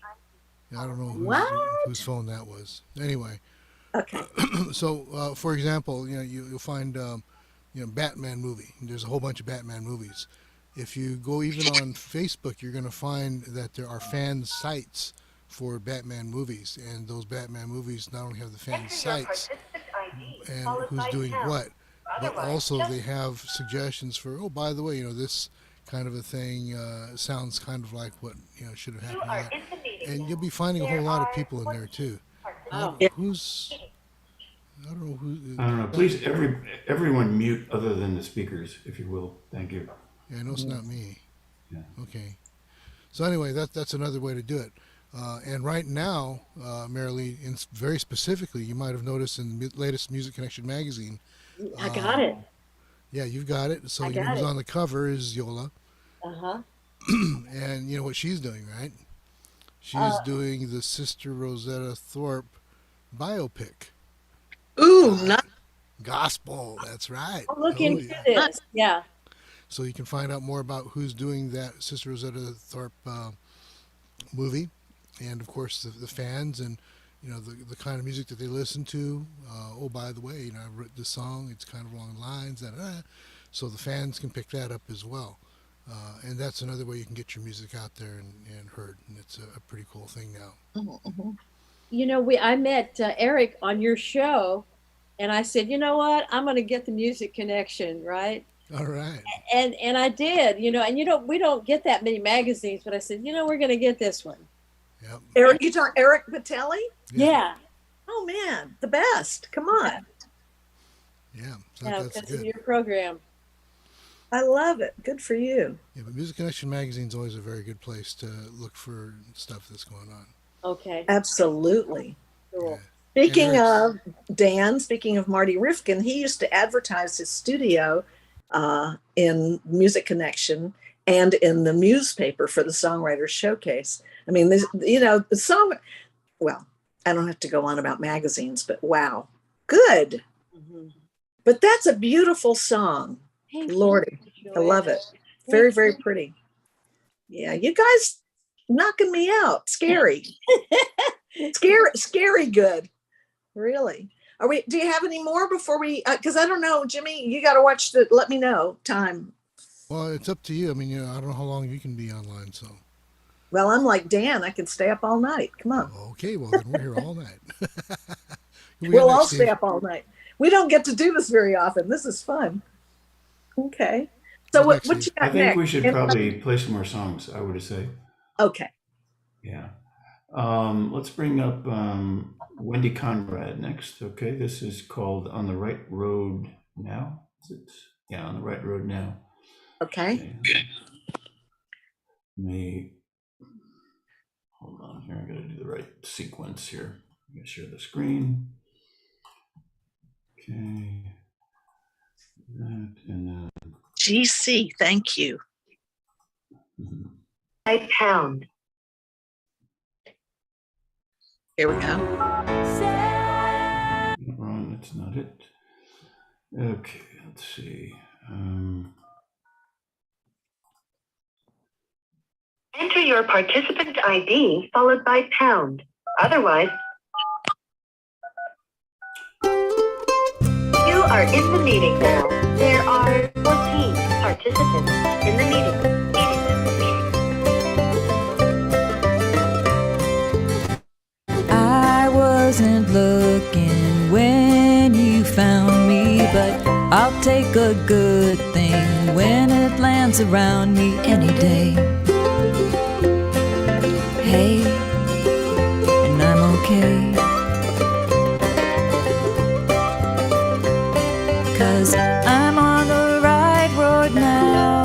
Speaker 10: ID.
Speaker 5: I don't know
Speaker 1: What?
Speaker 5: whose phone that was. Anyway,
Speaker 1: Okay.
Speaker 5: so for example, you know, you'll find you know, Batman movie. There's a whole bunch of Batman movies. If you go even on Facebook, you're going to find that there are fan sites for Batman movies, and those Batman movies not only have the fan
Speaker 10: Enter your
Speaker 5: sites
Speaker 10: participant ID
Speaker 5: and
Speaker 10: followed
Speaker 5: who's
Speaker 10: by
Speaker 5: doing
Speaker 10: pound.
Speaker 5: what, but
Speaker 10: Otherwise,
Speaker 5: also
Speaker 10: just
Speaker 5: they have suggestions for, oh, by the way, you know, this kind of a thing sounds kind of like what, you know, should have
Speaker 10: you
Speaker 5: happened.
Speaker 10: are
Speaker 5: There.
Speaker 10: in the meeting.
Speaker 5: And you'll be finding a whole
Speaker 10: There
Speaker 5: lot of
Speaker 10: are
Speaker 5: people in there too.
Speaker 7: Wow.
Speaker 1: Yeah.
Speaker 5: Who's I don't know who.
Speaker 4: I don't know. Please, everyone mute other than the speakers, if you will. Thank you.
Speaker 5: Yeah, I know it's not me.
Speaker 4: Yeah.
Speaker 5: Okay. So anyway, that's another way to do it. And right now, Marilee, very specifically, you might have noticed in the latest Music Connection magazine.
Speaker 7: I got it.
Speaker 5: Yeah, you've got it. So
Speaker 7: I got
Speaker 5: who's
Speaker 7: it.
Speaker 5: on the cover is Yola,
Speaker 7: Uh-huh.
Speaker 5: and you know what she's doing, right? She's doing the Sister Rosetta Thorpe biopic.
Speaker 1: Ooh, not
Speaker 5: Gospel. That's right.
Speaker 7: I'll look
Speaker 5: Oh,
Speaker 7: into
Speaker 5: yeah.
Speaker 7: this. Yeah.
Speaker 5: So you can find out more about who's doing that Sister Rosetta Thorpe movie, and of course the fans, and you know the kind of music that they listen to. Oh, by the way, you know, I wrote this song. It's kind of along the lines that, so the fans can pick that up as well. And that's another way you can get your music out there and heard, and it's a pretty cool thing now.
Speaker 1: Mhm.
Speaker 7: You know, I met Eric on your show, And I said, you know what? I'm going to get the Music Connection, right?
Speaker 5: All right.
Speaker 7: And I did, and we don't get that many magazines, but I said, we're going to get this one.
Speaker 5: Yep.
Speaker 1: Eric, you talk Eric Patelli?
Speaker 7: Yeah.
Speaker 1: Oh man, the best. Come on.
Speaker 5: Yeah. So
Speaker 7: Yeah,
Speaker 5: that's
Speaker 7: because of
Speaker 5: good.
Speaker 7: your program.
Speaker 1: I love it. Good for you.
Speaker 5: Yeah, but Music Connection magazine is always a very good place to look for stuff that's going on.
Speaker 7: Okay.
Speaker 1: Absolutely.
Speaker 7: Cool.
Speaker 1: Speaking of Dan, speaking of Marty Rifkin, he used to advertise his studio in Music Connection and in the newspaper for the Songwriters Showcase. I mean, the song, well, I don't have to go on about magazines, but wow, good.
Speaker 7: Mm-hmm.
Speaker 1: But that's a beautiful song. Lordy, I love it. Very, very pretty. Yeah, you guys knocking me out. Scary. Scary good. Really. Do you have any more before we, because I don't know, Jimmy, you got to watch let me know time.
Speaker 5: Well, it's up to you. I mean, I don't know how long you can be online, so.
Speaker 1: Well, I'm like Dan, I can stay up all night. Come on.
Speaker 5: Okay, well, then we're here all night.
Speaker 1: We'll all stay up all night. We don't get to do this very often. This is fun. Okay. So what you got
Speaker 4: I think
Speaker 1: next?
Speaker 4: we should probably play some more songs, I would say.
Speaker 1: Okay.
Speaker 4: Yeah. Let's bring up Wendy Conrad next. Okay, this is called On the Right Road Now. Is it? Yeah, On the Right Road Now.
Speaker 1: Okay.
Speaker 4: Hold on here. I got to do the right sequence here. I'm going to share the screen. Okay. That and then.
Speaker 1: GC, thank you.
Speaker 10: Type pound.
Speaker 1: Here we go.
Speaker 4: Wrong, that's not it. Okay, let's see.
Speaker 10: Enter your participant ID followed by pound. Otherwise, you are in the meeting now. There are 14 participants in the meeting.
Speaker 11: I wasn't looking when you found me, but I'll take a good thing when it lands around me any day. Hey, and I'm okay, 'cause I'm on the right road now.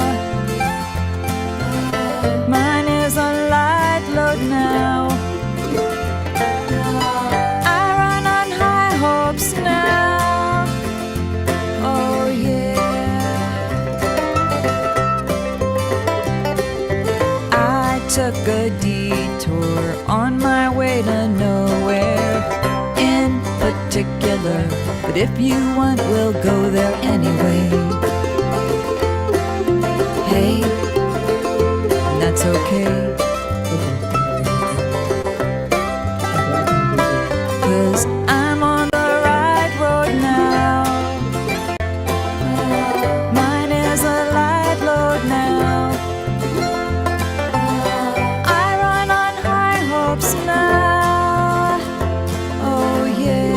Speaker 11: Mine is a light load now. I run on high hopes now. Oh yeah. I took a detour on my way to nowhere in particular, but if you want, we'll go there anyway. Hey, and that's okay, 'cause I'm on the right road now. Mine is a light load now. I run on high hopes now. Oh yeah.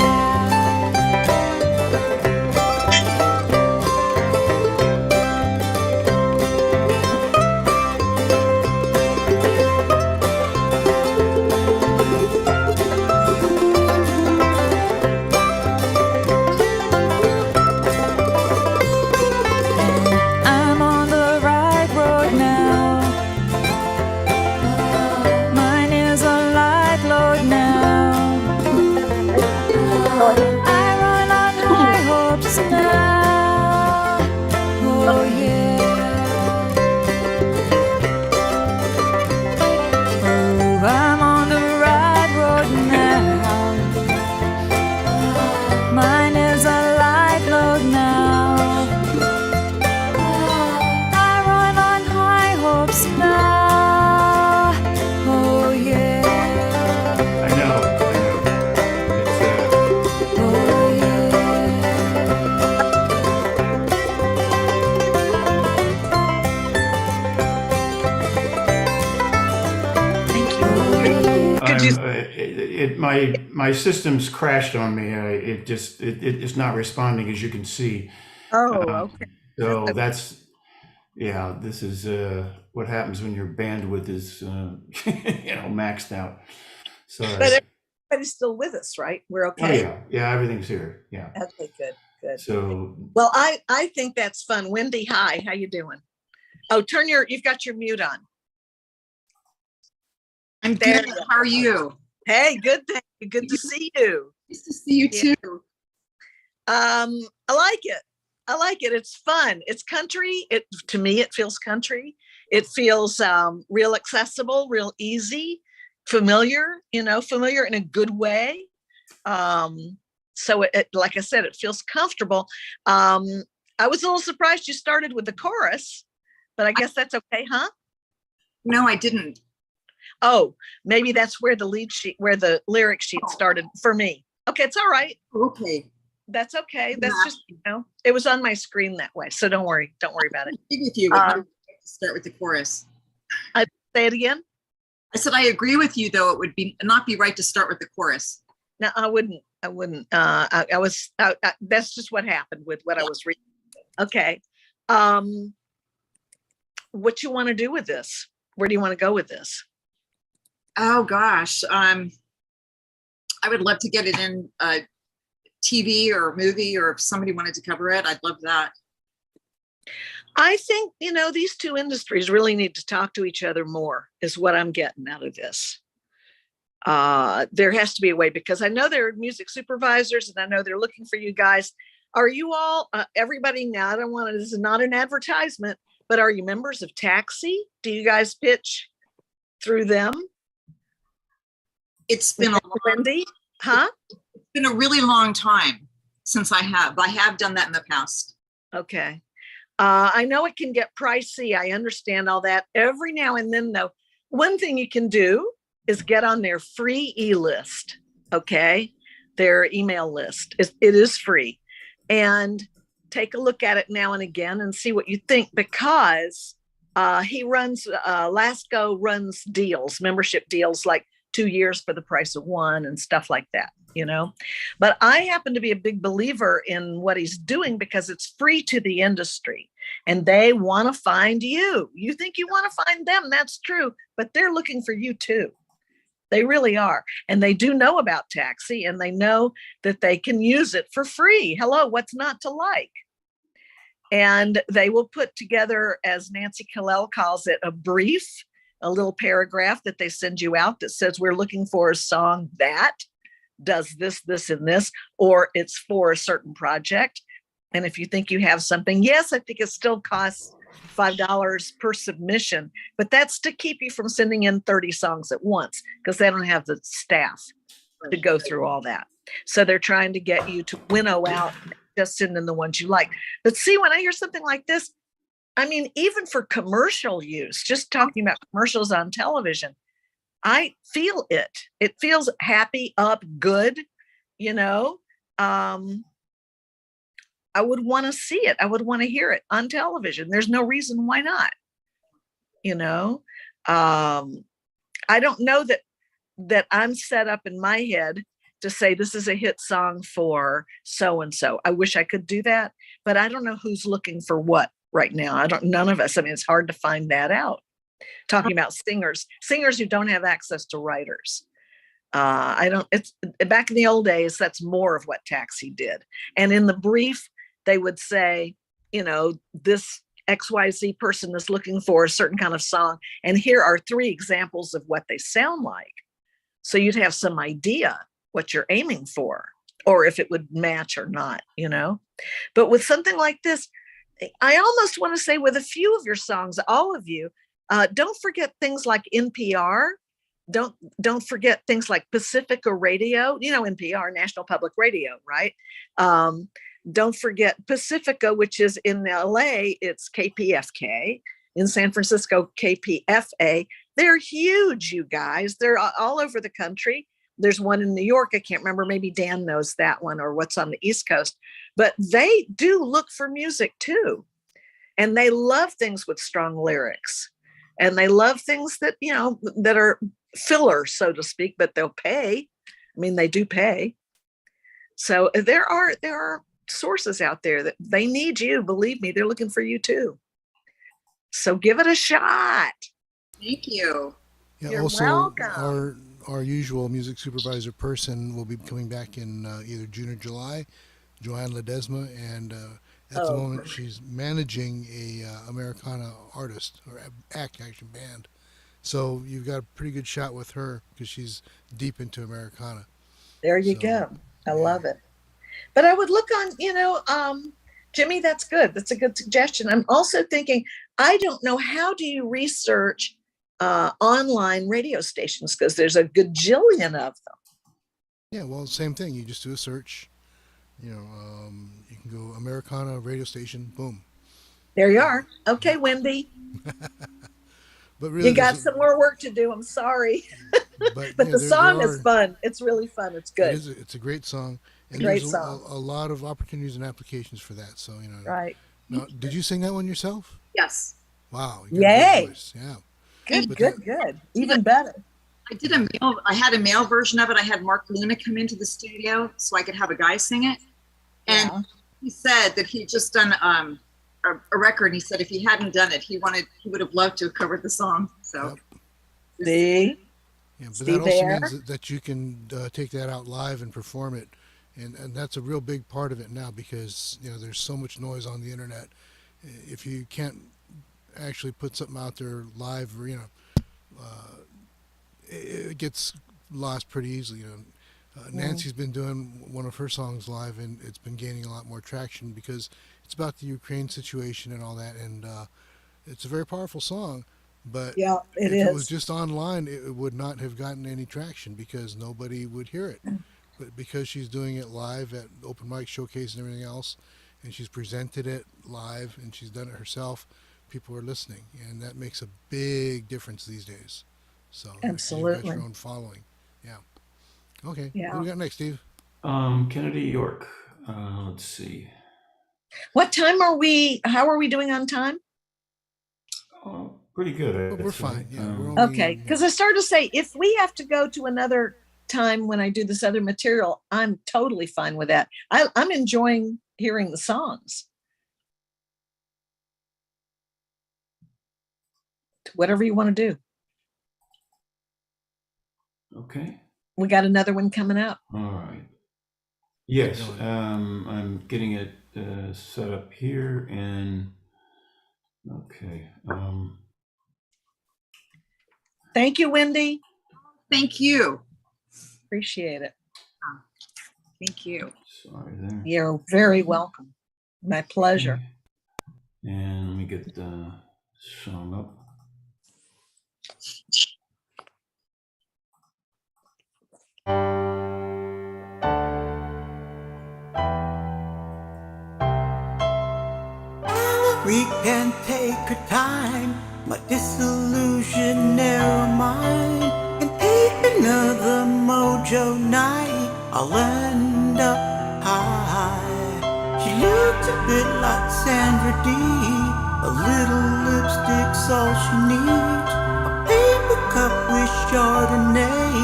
Speaker 4: my system's crashed on me. It's not responding, as you can see.
Speaker 1: Oh,
Speaker 4: Um,
Speaker 1: okay.
Speaker 4: so that's, yeah, this is what happens when your bandwidth is maxed out. Sorry.
Speaker 1: But everybody's still with us, right? We're
Speaker 4: Oh
Speaker 1: okay.
Speaker 4: yeah, everything's here. Yeah.
Speaker 1: Okay, good.
Speaker 4: So
Speaker 1: Well, I think that's fun. Wendy, hi. How you doing? Oh, you've got your mute on.
Speaker 6: I'm
Speaker 1: There
Speaker 6: good.
Speaker 1: you go.
Speaker 6: How are you?
Speaker 1: Hey, good. Thank you. Good to see you.
Speaker 6: Nice to see you
Speaker 1: Yeah.
Speaker 6: too.
Speaker 1: I like it. It's fun. It's country. To me, it feels country. It feels real accessible, real easy, familiar. Familiar in a good way. So like I said, it feels comfortable. I was a little surprised you started with the chorus, but I guess that's okay, huh?
Speaker 6: No, I didn't.
Speaker 1: Oh, maybe that's where the lyric sheet started for me. Okay, it's all right.
Speaker 6: Okay.
Speaker 1: That's okay. That's just, it was on my screen that way. So don't worry about it.
Speaker 6: I agree with you. It would start with the chorus.
Speaker 1: Say it again.
Speaker 6: I said I agree with you, though. It would not be right to start with the chorus.
Speaker 1: No, I wouldn't. That's just what happened with what I was reading. Okay. What you want to do with this? Where do you want to go with this?
Speaker 6: Oh gosh. I would love to get it in TV or movie, or if somebody wanted to cover it, I'd love that.
Speaker 1: I think, these two industries really need to talk to each other more, is what I'm getting out of this. There has to be a way, because I know there are music supervisors and I know they're looking for you guys. Are you all, everybody now, this is not an advertisement, but are you members of Taxi? Do you guys pitch through them?
Speaker 6: It's been
Speaker 1: Wendy, huh?
Speaker 6: It's been a really long time since I have done that in the past.
Speaker 1: Okay. I know it can get pricey. I understand all that. Every now and then, though, one thing you can do is get on their free e-list, okay? Their email list. It is free. And take a look at it now and again and see what you think, because Lasco runs deals, membership deals, like 2 years for the price of one and stuff like that, But I happen to be a big believer in what he's doing, because it's free to the industry and they want to find you. You think you want to find them, that's true, but they're looking for you too. They really are. And they do know about Taxi, and they know that they can use it for free. Hello, what's not to like? And they will put together, as Nancy Killell calls it, a brief, a little paragraph that they send you out that says, we're looking for a song that does this, this, and this, or it's for a certain project. And if you think you have something, yes, I think it still costs $5 per submission, but that's to keep you from sending in 30 songs at once, because they don't have the staff to go through all that. So they're trying to get you to winnow out, just send in the ones you like. But see, when I hear something like this, I mean, even for commercial use, just talking about commercials on television, I feel it. It feels happy, up, good, I would want to see it. I would want to hear it on television. There's no reason why not. I don't know that I'm set up in my head to say this is a hit song for so-and-so. I wish I could do that, but I don't know who's looking for what right now. None of us. I mean, it's hard to find that out. Talking about singers who don't have access to writers. It's back in the old days, that's more of what Taxi did. And in the brief, they would say, this XYZ person is looking for a certain kind of song, and here are 3 examples of what they sound like. So you'd have some idea what you're aiming for, or if it would match or not, But with something like this, I almost want to say, with a few of your songs, all of you, don't forget things like NPR. Don't forget things like Pacifica Radio, NPR, National Public Radio, right? Don't forget Pacifica, which is in LA, it's KPFK. In San Francisco, KPFA. They're huge, you guys. They're all over the country. There's one in New York. I can't remember. Maybe Dan knows that one, or what's on the East Coast. But they do look for music too. And they love things with strong lyrics. And they love things that, that are filler, so to speak, but they'll pay. I mean, they do pay. So there are sources out there that they need you. Believe me, they're looking for you too. So give it a shot.
Speaker 6: Thank you.
Speaker 5: Yeah,
Speaker 1: You're
Speaker 5: also,
Speaker 1: welcome.
Speaker 5: our usual music supervisor person will be coming back in either June or July, JoAnn Ledesma, and at the moment
Speaker 1: great.
Speaker 5: she's managing a Americana artist or action band. So you've got a pretty good shot with her because she's deep into Americana.
Speaker 1: There you
Speaker 5: So,
Speaker 1: go. I
Speaker 5: yeah.
Speaker 1: love it. But I would look on, Jimmy, that's good. That's a good suggestion. I'm also thinking, I don't know, how do you research online radio stations? Because there's a gajillion of them.
Speaker 5: Yeah, well, same thing. You just do a search. You can go Americana radio station, boom.
Speaker 1: There you are. Okay, Wendy.
Speaker 5: But really,
Speaker 1: You got some more work to do. I'm sorry.
Speaker 5: But,
Speaker 1: But the song is fun. It's really fun. It's good.
Speaker 5: It's a great song. And
Speaker 1: Great
Speaker 5: there's
Speaker 1: song.
Speaker 5: a lot of opportunities and applications for that. So,
Speaker 1: Right.
Speaker 5: Now, did you sing that one yourself?
Speaker 6: Yes.
Speaker 5: Wow. You got a
Speaker 1: Yay.
Speaker 5: good voice. Yeah.
Speaker 1: Good,
Speaker 5: But
Speaker 1: good. Even better.
Speaker 6: I had a male version of it. I had Mark Luna come into the studio so I could have a guy sing it. And
Speaker 1: Yeah.
Speaker 6: he said that he had just done a record. And he said if he hadn't done it, he would have loved to have covered the song. So
Speaker 5: Yep.
Speaker 1: See?
Speaker 5: Yeah, but
Speaker 1: See
Speaker 5: that also
Speaker 1: there?
Speaker 5: means that you can take that out live and perform it, and that's a real big part of it now because there's so much noise on the internet. If you can't actually put something out there live, or it gets lost pretty easily. Nancy's been doing one of her songs live, and it's been gaining a lot more traction because it's about the Ukraine situation and all that, and it's a very powerful song. But
Speaker 1: Yeah,
Speaker 5: if
Speaker 1: it
Speaker 5: it
Speaker 1: is.
Speaker 5: was just online, it would not have gotten any traction because nobody would hear it. But because she's doing it live at open mic showcase and everything else, and she's presented it live and she's done it herself, people are listening, and that makes a big difference these days. So you've got
Speaker 1: Absolutely.
Speaker 5: your own following. Yeah. Okay.
Speaker 1: Yeah.
Speaker 5: What do we got next, Steve?
Speaker 4: Kennedy York. Let's see.
Speaker 1: What time are we? How are we doing on time?
Speaker 4: Pretty good.
Speaker 5: We're fine. Yeah. We're only,
Speaker 1: Okay, because I started to say, if we have to go to another time when I do this other material, I'm totally fine with that. I'm enjoying hearing the songs. Whatever you want to do.
Speaker 4: Okay.
Speaker 1: We got another one coming up.
Speaker 4: All right. Yes, I'm getting it set up here, and okay.
Speaker 1: Thank you, Wendy.
Speaker 6: thank you.
Speaker 1: Appreciate it.
Speaker 6: Thank you.
Speaker 4: Sorry there.
Speaker 1: You're very welcome. My pleasure.
Speaker 4: And let me get the song up.
Speaker 3: We can take our time, my disillusioned narrow mind, and take another mojo night. I'll end up high. She looked a bit like Sandra Dee. A little lipstick's all she needs. A paper cup with Chardonnay.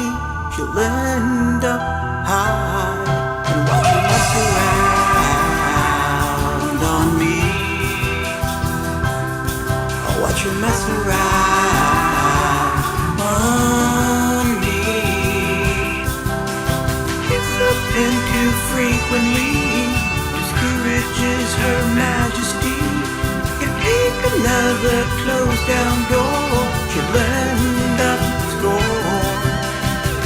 Speaker 3: She'll end up high and watch her mess around on me. Watch her mess around on me. It's up in too frequently, discourages her majesty. Can take another closed down door, she'll end up scorned.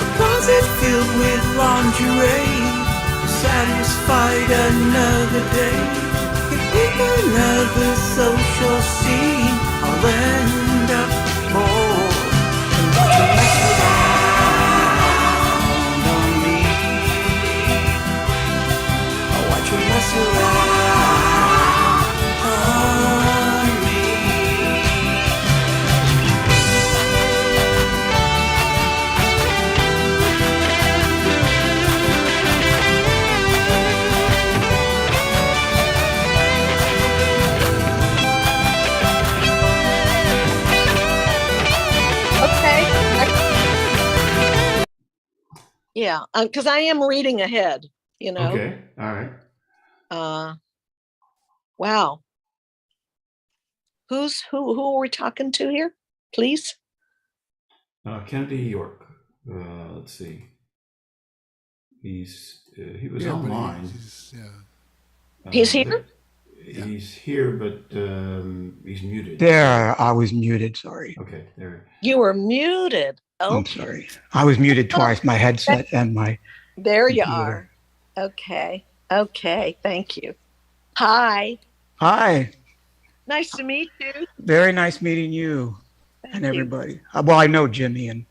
Speaker 3: A closet filled with lingerie, satisfied another day. Pick another social scene, I'll end up bored and watch her mess around on me. I'll watch her mess around on me.
Speaker 1: Yeah, because I am reading ahead, you know.
Speaker 4: Okay, all right.
Speaker 1: Wow. Who are we talking to here, please?
Speaker 4: Kennedy York. Let's see. He was
Speaker 5: Yeah, but
Speaker 4: online.
Speaker 1: He's here?
Speaker 4: He's here, but he's muted.
Speaker 12: There, I was muted. Sorry.
Speaker 4: Okay, there.
Speaker 1: You were muted. Oh,
Speaker 12: I'm sorry. I was muted twice. My headset and my.
Speaker 1: there you
Speaker 12: computer.
Speaker 1: are. Okay. Okay. Thank you. Hi.
Speaker 12: Hi.
Speaker 1: Nice to meet you.
Speaker 12: Very nice meeting you
Speaker 1: Thank
Speaker 12: and
Speaker 1: you.
Speaker 12: everybody. Well, I know Jimmy and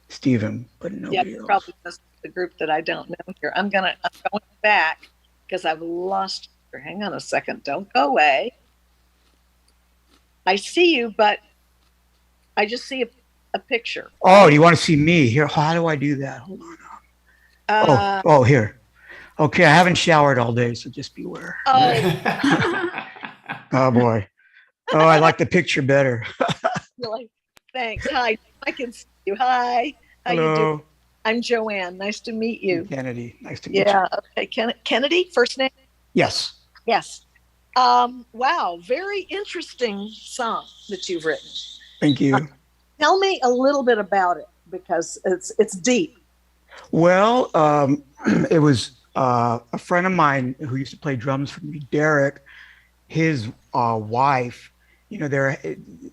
Speaker 12: Stephen, but nobody
Speaker 1: Yeah,
Speaker 12: else.
Speaker 1: probably just the group that I don't know here. I'm going back because I've lost you. Hang on a second. Don't go away. I see you, but I just see a picture.
Speaker 12: Oh, do you want to see me? Here, how do I do that? Hold on. Oh, here. Okay, I haven't showered all day, so just beware.
Speaker 1: Oh,
Speaker 12: Oh boy. Oh, I like the picture better.
Speaker 1: really? Thanks. Hi, I can see you. Hi. How you
Speaker 12: Hello.
Speaker 1: doing? I'm JoAnn. Nice to meet you.
Speaker 12: Kennedy. Nice to meet you.
Speaker 1: Yeah. Okay. Kennedy, first name?
Speaker 12: Yes.
Speaker 1: Yes. Wow. Very interesting song that you've written.
Speaker 12: Thank you.
Speaker 1: Tell me a little bit about it because it's deep.
Speaker 12: Well, it was a friend of mine who used to play drums for me, Derek, his wife, you know,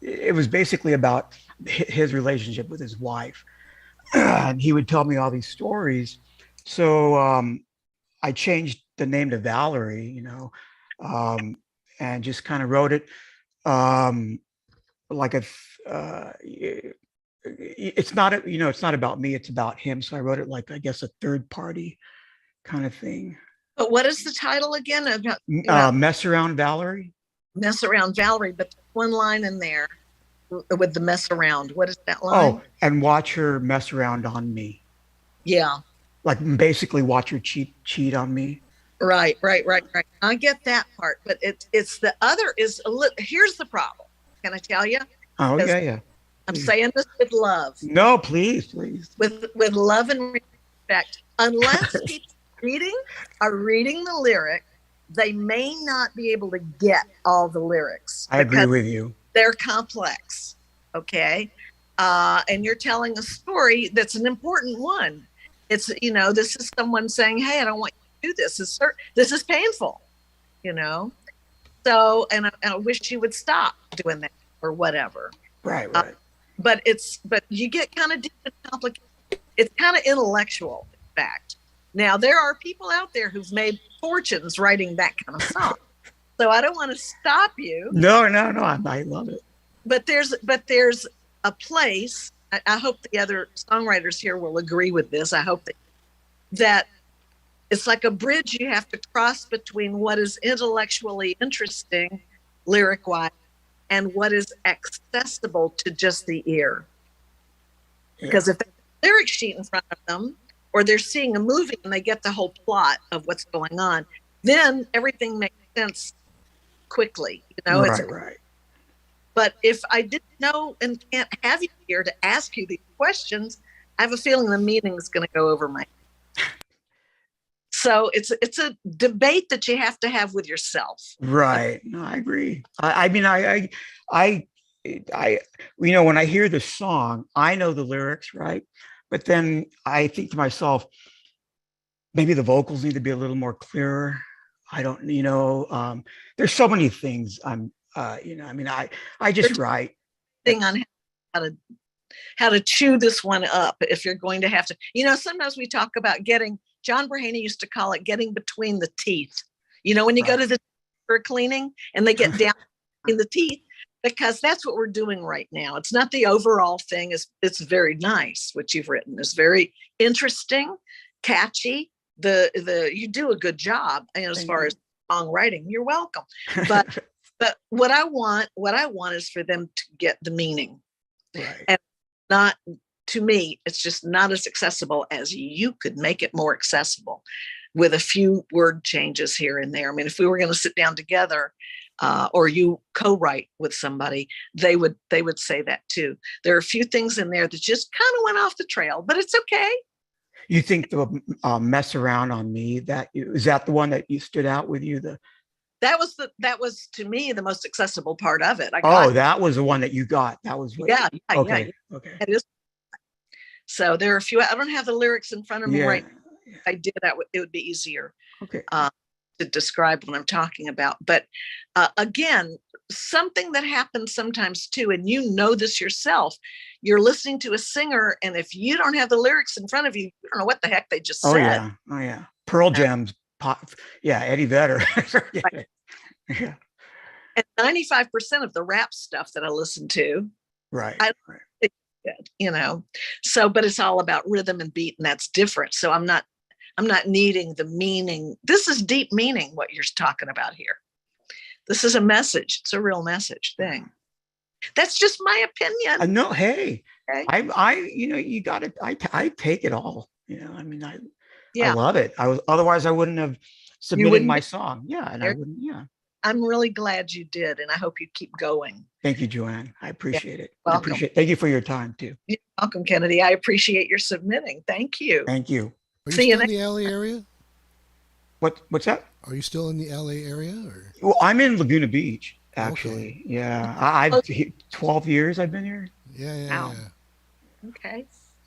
Speaker 12: it was basically about his relationship with his wife. And he would tell me all these stories. So I changed the name to Valerie, you know, and just kind of wrote it like it's not, you know, it's not about me, it's about him. So I wrote it like, I guess, a third party kind of thing.
Speaker 1: But what is the title again?
Speaker 12: Mess Around Valerie.
Speaker 1: Mess Around Valerie, but one line in there with the mess around. What is that line?
Speaker 12: Oh, and watch her mess around on me.
Speaker 1: Yeah.
Speaker 12: Like basically watch her cheat on me.
Speaker 1: Right. I get that part, but it's the other is here's the problem. Can I tell you?
Speaker 12: Oh, yeah.
Speaker 1: I'm saying this with love.
Speaker 12: No, please.
Speaker 1: With love and respect. Unless people are reading the lyric, they may not be able to get all the lyrics.
Speaker 12: I agree with you.
Speaker 1: They're complex. Okay. And you're telling a story that's an important one. It's, you know, this is someone saying, hey, I don't want you to do this. This is painful, you know? So, and I wish you would stop doing that or whatever.
Speaker 12: Right.
Speaker 1: But you get kind of deep and complicated. It's kind of intellectual, in fact. Now, there are people out there who've made fortunes writing that kind of song. So I don't want to stop you.
Speaker 12: No, I love it.
Speaker 1: But there's a place. I hope the other songwriters here will agree with this. I hope that it's like a bridge you have to cross between what is intellectually interesting, lyric-wise, and what is accessible to just the ear. Yeah. Because if they have a lyric sheet in front of them, or they're seeing a movie and they get the whole plot of what's going on, then everything makes sense quickly. You know,
Speaker 12: right.
Speaker 1: But if I didn't know and can't have you here to ask you these questions, I have a feeling the meeting is going to go over my head. So it's a debate that you have to have with yourself.
Speaker 12: Right. No, I agree. I mean, I you know, when I hear the song, I know the lyrics, right? But then I think to myself, maybe the vocals need to be a little more clearer. I don't, you know, there's so many things you know, I mean, I just write.
Speaker 1: Thing on how to chew this one up if you're going to have to, you know, sometimes we talk about JoAnn Braheny used to call it getting between the teeth. You know, when you go to the for cleaning and they get down in the teeth, because that's what we're doing right now. It's not the overall thing. It's very nice. What you've written is very interesting, catchy. You do a good job as far as songwriting. You're welcome. But what I want is for them to get the meaning,
Speaker 12: right.
Speaker 1: And not, to me, it's just not as accessible as you could make it more accessible with a few word changes here and there. I mean, if we were going to sit down together, or you co-write with somebody, they would say that too. There are a few things in there that just kind of went off the trail, but it's okay.
Speaker 12: You think the Mess Around on Me, is that the one that you stood out with you?
Speaker 1: That was to me the most accessible part of it.
Speaker 12: That was the one that you got. That was
Speaker 1: yeah.
Speaker 12: Okay.
Speaker 1: It is. So there are a few. I don't have the lyrics in front of me right now. If I did that, it would be easier.
Speaker 12: Okay.
Speaker 1: To describe what I'm talking about. But again, something that happens sometimes too, and you know this yourself, you're listening to a singer, and if you don't have the lyrics in front of you, you don't know what the heck they just said.
Speaker 12: Oh yeah. Pearl Jam's pop. Yeah, Eddie Vedder. Yeah.
Speaker 1: Right.
Speaker 12: Yeah.
Speaker 1: And 95% of the rap stuff that I listen to,
Speaker 12: right.
Speaker 1: It's good, So, but it's all about rhythm and beat, and that's different. So I'm not needing the meaning. This is deep meaning, what you're talking about here. This is a message. It's a real message thing. That's just my opinion.
Speaker 12: No, hey,
Speaker 1: okay.
Speaker 12: You got it. I take it all. I mean, I love it. Otherwise I wouldn't have submitted my song. Yeah, and I wouldn't. Yeah.
Speaker 1: I'm really glad you did, and I hope you keep going.
Speaker 12: Thank you, JoAnn. I appreciate it. Thank you for your time too.
Speaker 1: You're welcome, Kennedy. I appreciate your submitting. Thank you.
Speaker 12: Thank you.
Speaker 5: Are you still in the LA area?
Speaker 12: What's that?
Speaker 5: Are you still in the LA area? Or?
Speaker 12: Well, I'm in Laguna Beach, actually.
Speaker 5: Okay.
Speaker 12: Yeah. I've 12 years I've been here.
Speaker 5: Yeah.
Speaker 1: Okay.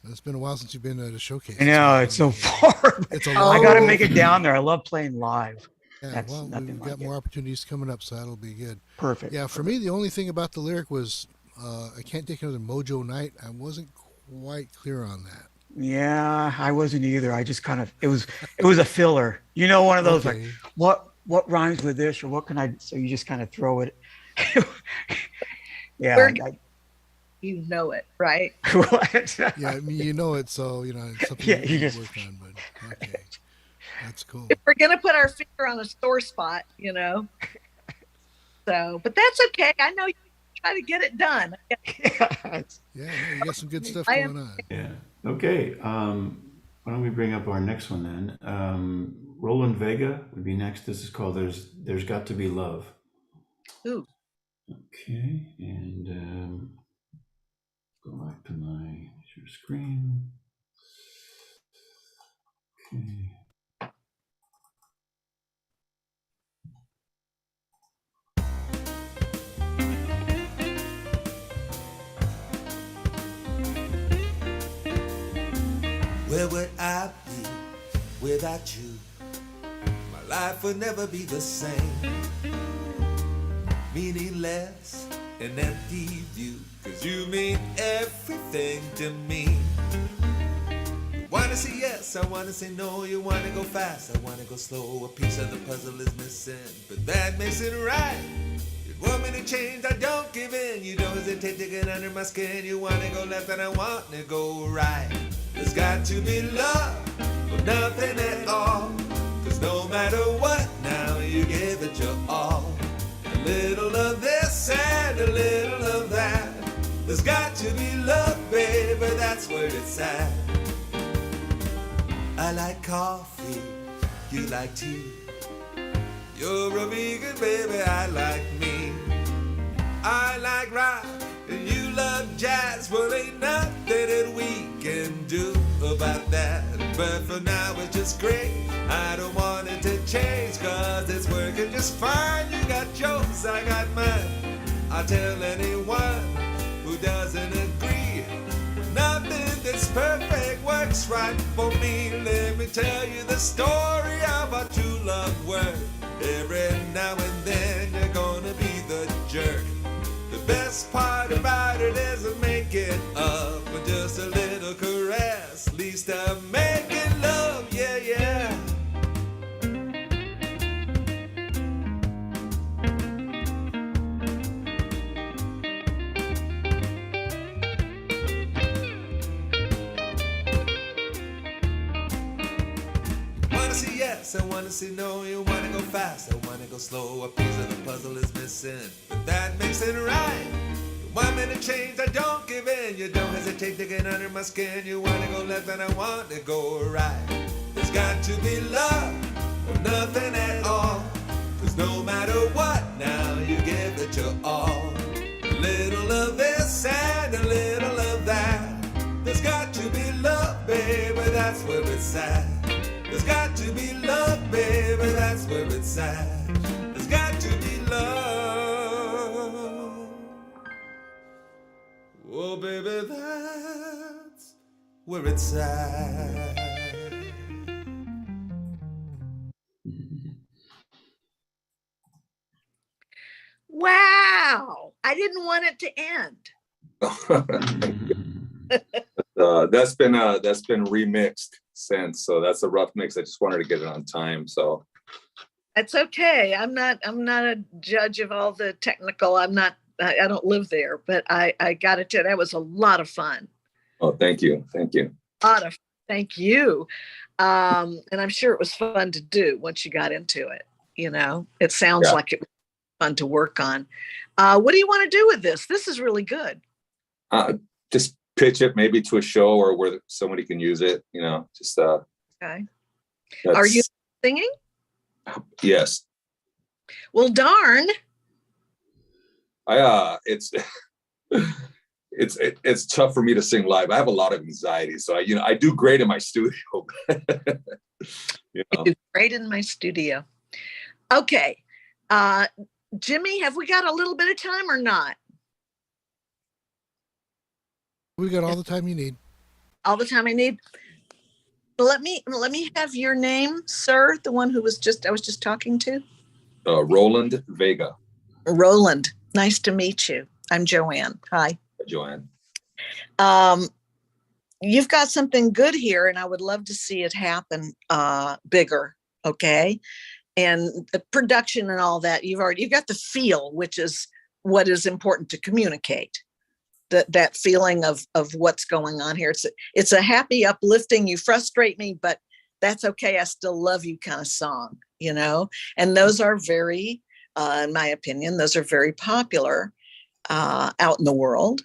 Speaker 5: It's been a while since you've been at a showcase.
Speaker 12: I know, it's so far.
Speaker 5: It's
Speaker 12: I got to make it down there. I love playing live.
Speaker 5: Yeah, we've got more opportunities coming up, so that'll be good.
Speaker 12: Perfect.
Speaker 5: Yeah, for me, the only thing about the lyric was I can't take another Mojo night. I wasn't quite clear on that.
Speaker 12: Yeah, I wasn't either. I just kind of, it was a filler. One of those like, what rhymes with this, or what can I, so you just kind of throw it. Yeah.
Speaker 1: You know it, right?
Speaker 12: What?
Speaker 5: Yeah, I mean, it, so, it's something
Speaker 12: you just
Speaker 5: work on, but okay. That's cool.
Speaker 1: If we're going to put our finger on a sore spot, So, but that's okay. I know you try to get it done.
Speaker 5: Yeah, you got some good stuff going on.
Speaker 4: Yeah. Okay. Why don't we bring up our next one then? Roland Vega would be next. This is called There's Got to Be Love.
Speaker 1: Ooh.
Speaker 4: Okay. And go back to my share screen. Okay.
Speaker 3: Where would I be without you? My life would never be the same. Meaningless, an empty view, 'cause you mean everything to me. You wanna say yes, I wanna say no. You wanna go fast, I wanna go slow. A piece of the puzzle is missing, but that makes it right. You want me to change, I don't give in. You don't hesitate to get under my skin. You wanna go left and I wanna go right. There's got to be love, or nothing at all. 'Cause no matter what, now you give it your all. A little of this and a little of that. There's got to be love, baby, that's where it's at. I like coffee, you like tea. You're a vegan, baby, I like me. I like rock, and you love jazz. Well, ain't nothing that we can do about that. But for now it's just great. I don't want it to change, 'cause it's working just fine. You got yours, I got mine. I'll tell anyone who doesn't agree. Nothing that's perfect works right for me. Let me tell you the story of our true love work. Every now and then you're gonna be the jerk. The best part about it is to make it up with just a little caress. Least I'm making love, yeah, yeah. Wanna say yes, I wanna say no. You wanna go fast, I wanna go slow. A piece of the puzzle is missing, but that makes it right. You want me to change, I don't give in. You don't hesitate to get under my skin. You wanna go left and I wanna go right. There's got to be love, or nothing at all. 'Cause no matter what, now you give it your all. A little of this and a little of that. There's got to be love, baby, that's where it's at. There's got to be love, baby, that's where it's at. There's got to be love. Oh, baby, that's where it's at.
Speaker 1: Wow. I didn't want it to end.
Speaker 13: That's been remixed since, so that's a rough mix. I just wanted to get it on time, so
Speaker 1: That's okay. I'm not a judge of all the technical. I don't live there, but I got to tell you, that was a lot of fun.
Speaker 13: oh, thank you.
Speaker 1: Thank you. And I'm sure it was fun to do once you got into it. It sounds like it was fun to work on. What do you want to do with this? This is really good.
Speaker 13: Just pitch it maybe to a show or where somebody can use it, just
Speaker 1: okay. Are you singing?
Speaker 13: Yes.
Speaker 1: Well, darn.
Speaker 13: It's tough for me to sing live. I have a lot of anxiety, so I do great in my studio.
Speaker 1: I do great in my studio. Okay. Jimmy, have we got a little bit of time or not?
Speaker 5: We got all the time you need.
Speaker 1: All the time I need. Let me have your name, sir. The one who I was just talking to.
Speaker 13: Roland Vega.
Speaker 1: Roland, nice to meet you. I'm JoAnn. Hi.
Speaker 13: JoAnn.
Speaker 1: You've got something good here, and I would love to see it happen bigger. Okay, and the production and all that. You've got the feel, which is what is important to communicate. That feeling of what's going on here. It's a happy, uplifting, you frustrate me, but that's okay. I still love you kind of song, and those are very, in my opinion, those are very popular out in the world.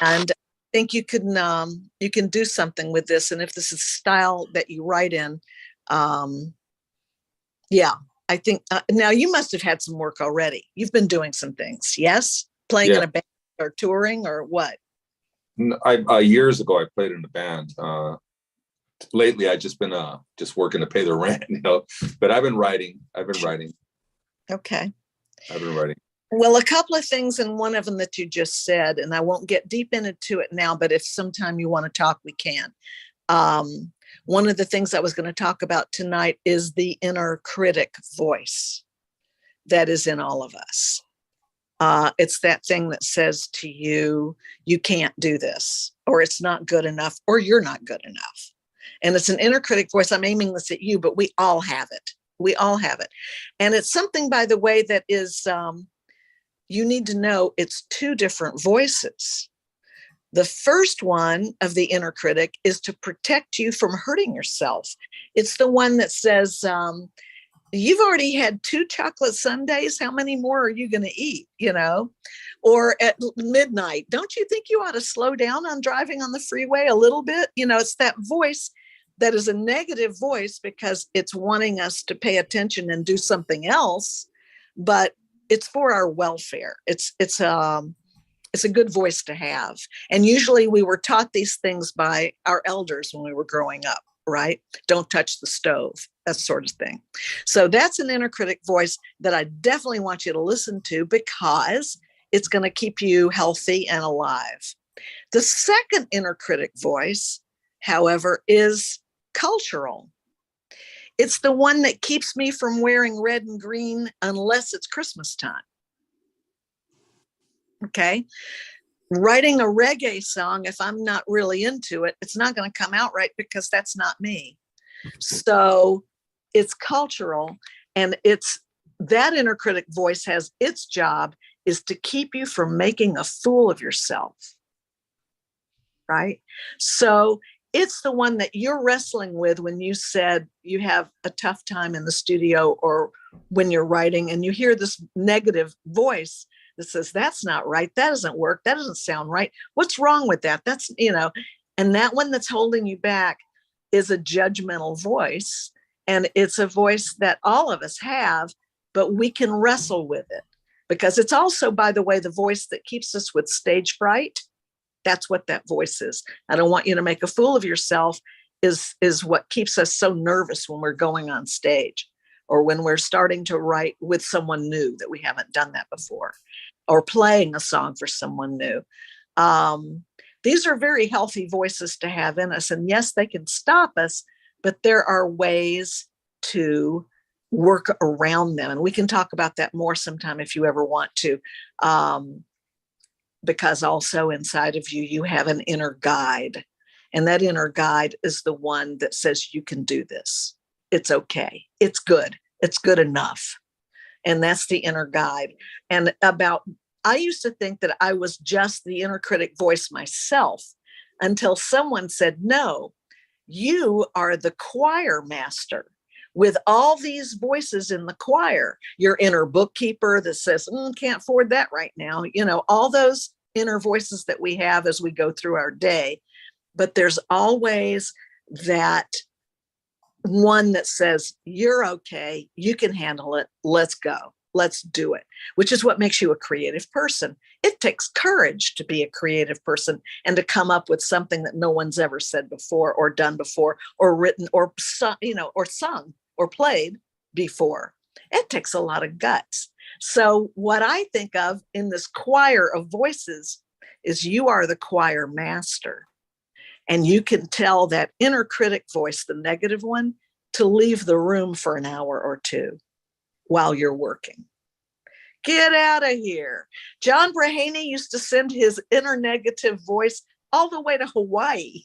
Speaker 1: And I think you can do something with this. And if this is style that you write in, I think now you must have had some work already. You've been doing some things, yes? Playing in a band or touring or what?
Speaker 13: Years ago, I played in a band. Lately, I've just been just working to pay the rent, but I've been writing.
Speaker 1: Okay.
Speaker 13: I've been writing.
Speaker 1: Well, a couple of things, and one of them that you just said, and I won't get deep into it now, but if sometime you want to talk, we can. One of the things I was going to talk about tonight is the inner critic voice that is in all of us. It's that thing that says to you, you can't do this, or it's not good enough, or you're not good enough. And it's an inner critic voice. I'm aiming this at you, but we all have it. We all have it. And it's something, by the way, that is, you need to know it's two different voices. The first one of the inner critic is to protect you from hurting yourself. It's the one that says, you've already had 2 chocolate sundaes. How many more are you going to eat? Or at midnight, don't you think you ought to slow down on driving on the freeway a little bit? It's that voice that is a negative voice because it's wanting us to pay attention and do something else, but it's for our welfare. It's a good voice to have. And usually we were taught these things by our elders when we were growing up, right? Don't touch the stove, that sort of thing. So that's an inner critic voice that I definitely want you to listen to because it's going to keep you healthy and alive. The second inner critic voice, however, is cultural. It's the one that keeps me from wearing red and green unless it's Christmas time. Okay. Writing a reggae song, if I'm not really into it, it's not going to come out right because that's not me. So it's cultural, and it's that inner critic voice has its job is to keep you from making a fool of yourself. Right. So it's the one that you're wrestling with when you said you have a tough time in the studio or when you're writing and you hear this negative voice that says, that's not right. That doesn't work. That doesn't sound right. What's wrong with that? That's, and that one that's holding you back is a judgmental voice. And it's a voice that all of us have, but we can wrestle with it because it's also, by the way, the voice that keeps us with stage fright. That's what that voice is. I don't want you to make a fool of yourself. is what keeps us so nervous when we're going on stage, or when we're starting to write with someone new that we haven't done that before, or playing a song for someone new. These are very healthy voices to have in us. And yes, they can stop us, but there are ways to work around them. And we can talk about that more sometime if you ever want to. Because also inside of you, you have an inner guide. And that inner guide is the one that says, you can do this. It's okay. It's good. It's good enough. And that's the inner guide. And I used to think that I was just the inner critic voice myself, until someone said, no, you are the choir master with all these voices in the choir. Your inner bookkeeper that says, can't afford that right now. You know, all those inner voices that we have as we go through our day. But there's always that one that says, you're okay, you can handle it, let's go, let's do it, which is what makes you a creative person. It takes courage to be a creative person and to come up with something that no one's ever said before, or done before, or written, or or sung or played before. It takes a lot of guts. So what I think of in this choir of voices is, you are the choir master. And you can tell that inner critic voice, the negative one, to leave the room for an hour or two while you're working. Get out of here. JoAnn Braheny used to send his inner negative voice all the way to Hawaii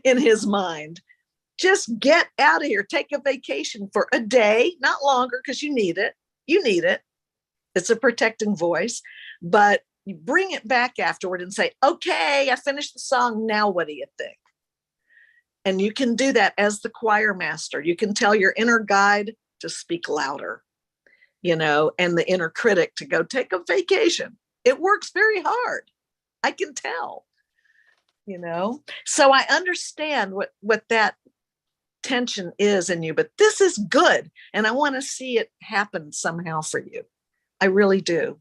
Speaker 1: in his mind. Just get out of here. Take a vacation for a day, not longer, because you need it. You need it. It's a protecting voice, but you bring it back afterward and say, okay, I finished the song. Now, what do you think? And you can do that as the choir master. You can tell your inner guide to speak louder, and the inner critic to go take a vacation. It works very hard. I can tell, So I understand what that tension is in you, but this is good. And I want to see it happen somehow for you. I really do.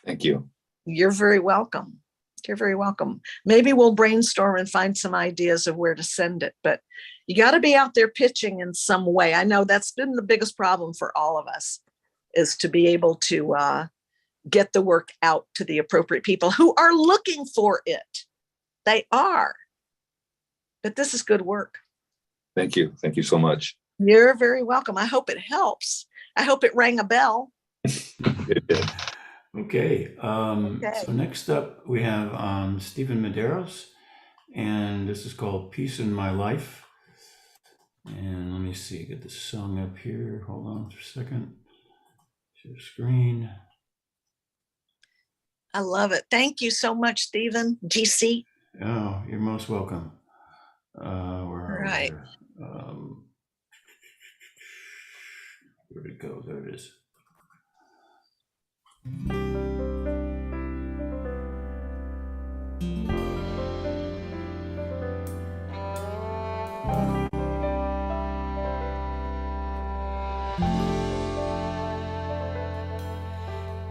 Speaker 13: Thank you.
Speaker 1: You're very welcome. You're very welcome. Maybe we'll brainstorm and find some ideas of where to send it, but you got to be out there pitching in some way. I know that's been the biggest problem for all of us, is to be able to get the work out to the appropriate people who are looking for it. They are. But this is good work.
Speaker 13: Thank you. Thank you so much.
Speaker 1: You're very welcome. I hope it helps. I hope it rang a bell.
Speaker 13: It did.
Speaker 4: Okay. So next up we have Stephen Medeiros, and this is called Peace in My Life. And let me see, get the song up here. Hold on for a second. Share screen.
Speaker 1: I love it. Thank you so much, Stephen. GC.
Speaker 4: Oh, you're most welcome.
Speaker 1: Right.
Speaker 4: Where'd it go? There it is.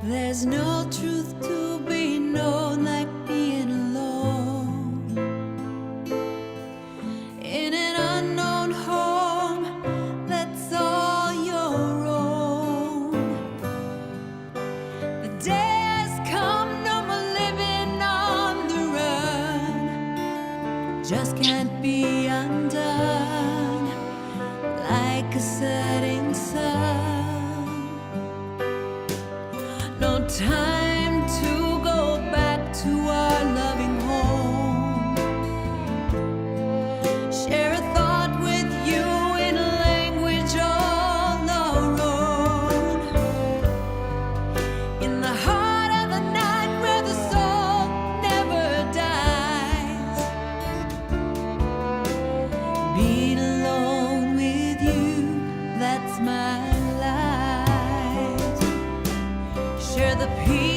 Speaker 11: There's no truth to be known like being alone in an unknown home that's all your own. The day has come, no more living on the run. Just can't be undone like a setting sun. No time to go back to our loving home. Share a thought with you in a language all our own. In the heart of the night where the soul never dies. Being alone with you, that's my life. Share the peace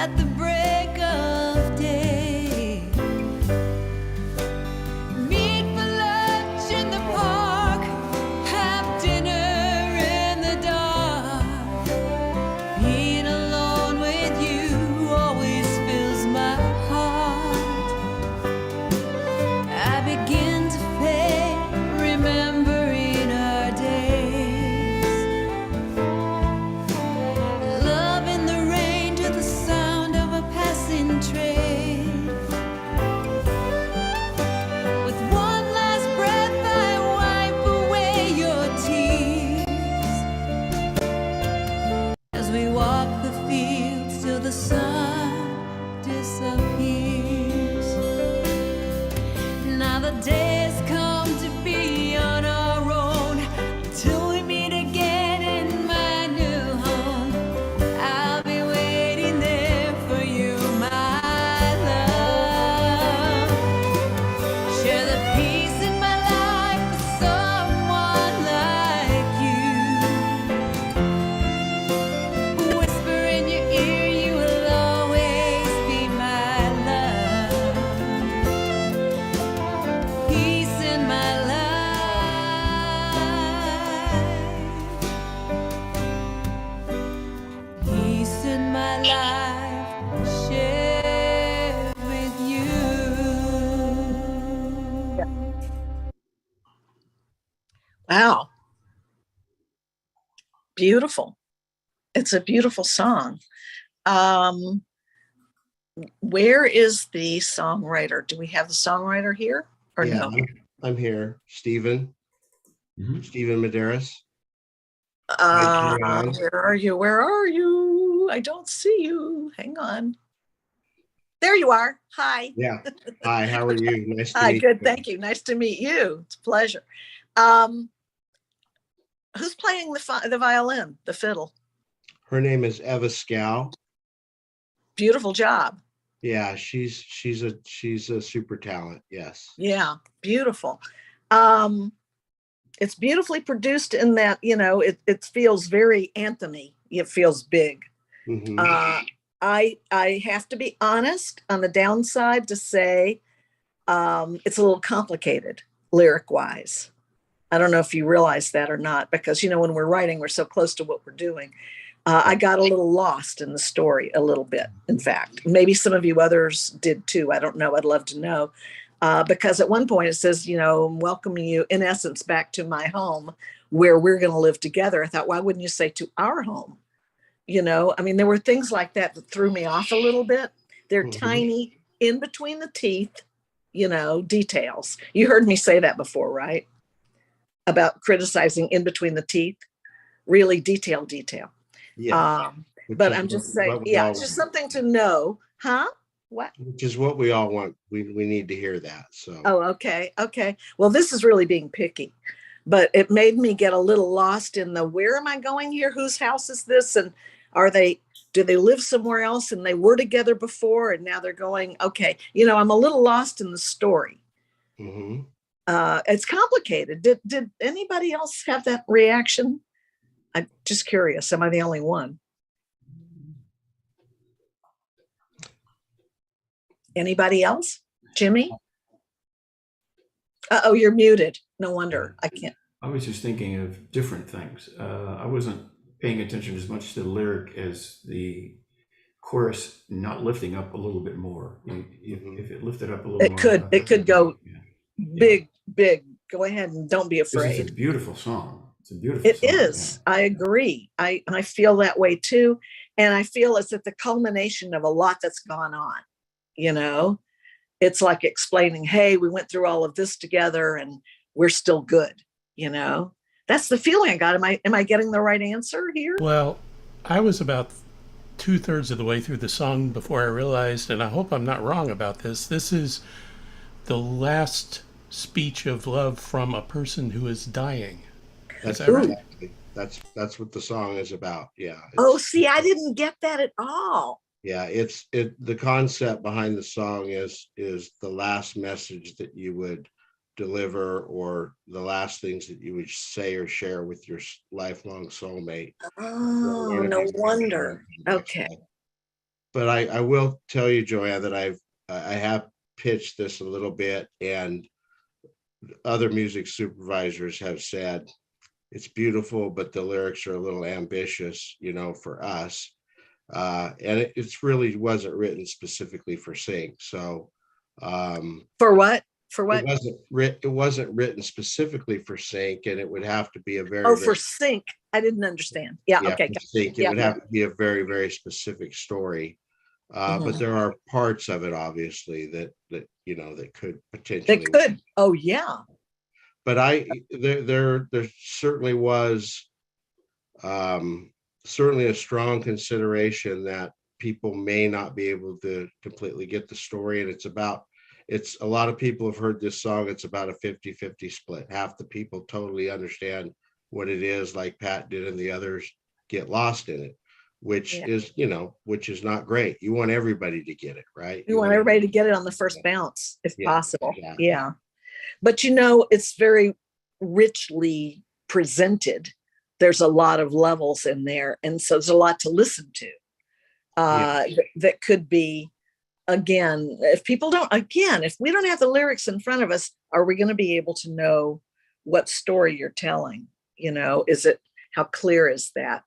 Speaker 11: at the break of day. Meet for lunch in the park, have dinner in the dark. Being alone with you always fills my heart. I begin to fade, remembering our days. Love in the rain to the sound of a passing train. With one last breath, I wipe away your tears. As we walk the fields till the sun disappears. Now the day has come to be on our own. Till we meet again in my new home, I'll be waiting there for you, my love. Share the peace in my life with someone like you. Whisper in your ear, you will always be my love. Peace in my life. Peace in my life. Share with you.
Speaker 1: Wow. Beautiful. It's a beautiful song. Where is the songwriter? Do we have the songwriter here or
Speaker 14: Yeah,
Speaker 1: no?
Speaker 14: I'm here. Stephen Medeiros.
Speaker 1: Where are you? Where are you? I don't see you. Hang on. There you are. Hi.
Speaker 14: Yeah. Hi, how are you? Nice to
Speaker 1: Hi,
Speaker 14: meet
Speaker 1: good.
Speaker 14: you.
Speaker 1: Thank you. Nice to meet you. It's a pleasure. Who's playing the violin, the fiddle?
Speaker 14: Her name is Eva Scow.
Speaker 1: Beautiful job.
Speaker 14: Yeah, she's a super talent. Yes.
Speaker 1: Yeah, beautiful. It's beautifully produced in that, it feels very anthemy. It feels big.
Speaker 14: Mhm.
Speaker 1: I have to be honest on the downside to say it's a little complicated lyric wise. I don't know if you realize that or not, because when we're writing, we're so close to what we're doing. I got a little lost in the story a little bit. In fact, maybe some of you others did too. I don't know. I'd love to know. Because at one point it says, I'm welcoming you in essence back to my home where we're going to live together. I thought, why wouldn't you say to our home? There were things like that threw me off a little bit. They're tiny in between the teeth, details. You heard me say that before, right? About criticizing in between the teeth, really detail.
Speaker 14: Yeah.
Speaker 1: But I'm just saying, it's just something to know. Huh? What?
Speaker 14: Which is what we all want. We need to hear that. So.
Speaker 1: Oh, okay. Well, this is really being picky, but it made me get a little lost in the, where am I going here? Whose house is this? And do they live somewhere else? And they were together before and now they're going, okay. I'm a little lost in the story.
Speaker 14: Mm-hmm.
Speaker 1: It's complicated. Did anybody else have that reaction? I'm just curious. Am I the only one? Anybody else? Jimmy? Oh, you're muted. No wonder. I can't.
Speaker 4: I was just thinking of different things. I wasn't paying attention as much to the lyric as the chorus not lifting up a little bit more. If it lifted up a little more.
Speaker 1: It could go big. Go ahead and don't be afraid.
Speaker 4: It's a beautiful song.
Speaker 1: It is. Yeah. I agree. I feel that way too. And I feel it's at the culmination of a lot that's gone on. It's like explaining, hey, we went through all of this together and we're still good. That's the feeling I got. Am I getting the right answer here?
Speaker 15: Well, I was about 2/3 of the way through the song before I realized, and I hope I'm not wrong about this, this is the last speech of love from a person who is dying.
Speaker 14: That's exactly. That's what the song is about. Yeah.
Speaker 1: See, I didn't get that at all.
Speaker 14: Yeah, the concept behind the song is the last message that you would deliver, or the last things that you would say or share with your lifelong soulmate.
Speaker 1: Oh, no wonder. Okay.
Speaker 14: but I will tell you, JoAnn, that I have pitched this a little bit, and other music supervisors have said it's beautiful, but the lyrics are a little ambitious, for us. And it's really wasn't written specifically for sync. So
Speaker 1: For what? For what?
Speaker 14: It wasn't written specifically for sync, and it would have to be a very,
Speaker 1: Oh, for
Speaker 14: very,
Speaker 1: sync. I didn't understand. Yeah.
Speaker 14: yeah,
Speaker 1: Okay.
Speaker 14: for sync. It
Speaker 1: Yeah.
Speaker 14: would have to be a very, very specific story. But
Speaker 1: Mhm.
Speaker 14: there are parts of it, obviously, that could
Speaker 1: They
Speaker 14: potentially.
Speaker 1: could. Oh, yeah.
Speaker 14: But there certainly was certainly a strong consideration that people may not be able to completely get the story, and it's a lot of people have heard this song. It's about a 50-50 split. Half the people totally understand what it is, like Pat did, and the others get lost in it, which
Speaker 1: Yeah.
Speaker 14: is not great. You want everybody to get it, right?
Speaker 1: You want everybody to get it on the first bounce, if
Speaker 14: Yeah,
Speaker 1: possible.
Speaker 14: exactly.
Speaker 1: Yeah. But it's very richly presented. There's a lot of levels in there. And so there's a lot to listen to that could be, again, if we don't have the lyrics in front of us, are we going to be able to know what story you're telling? How clear is that?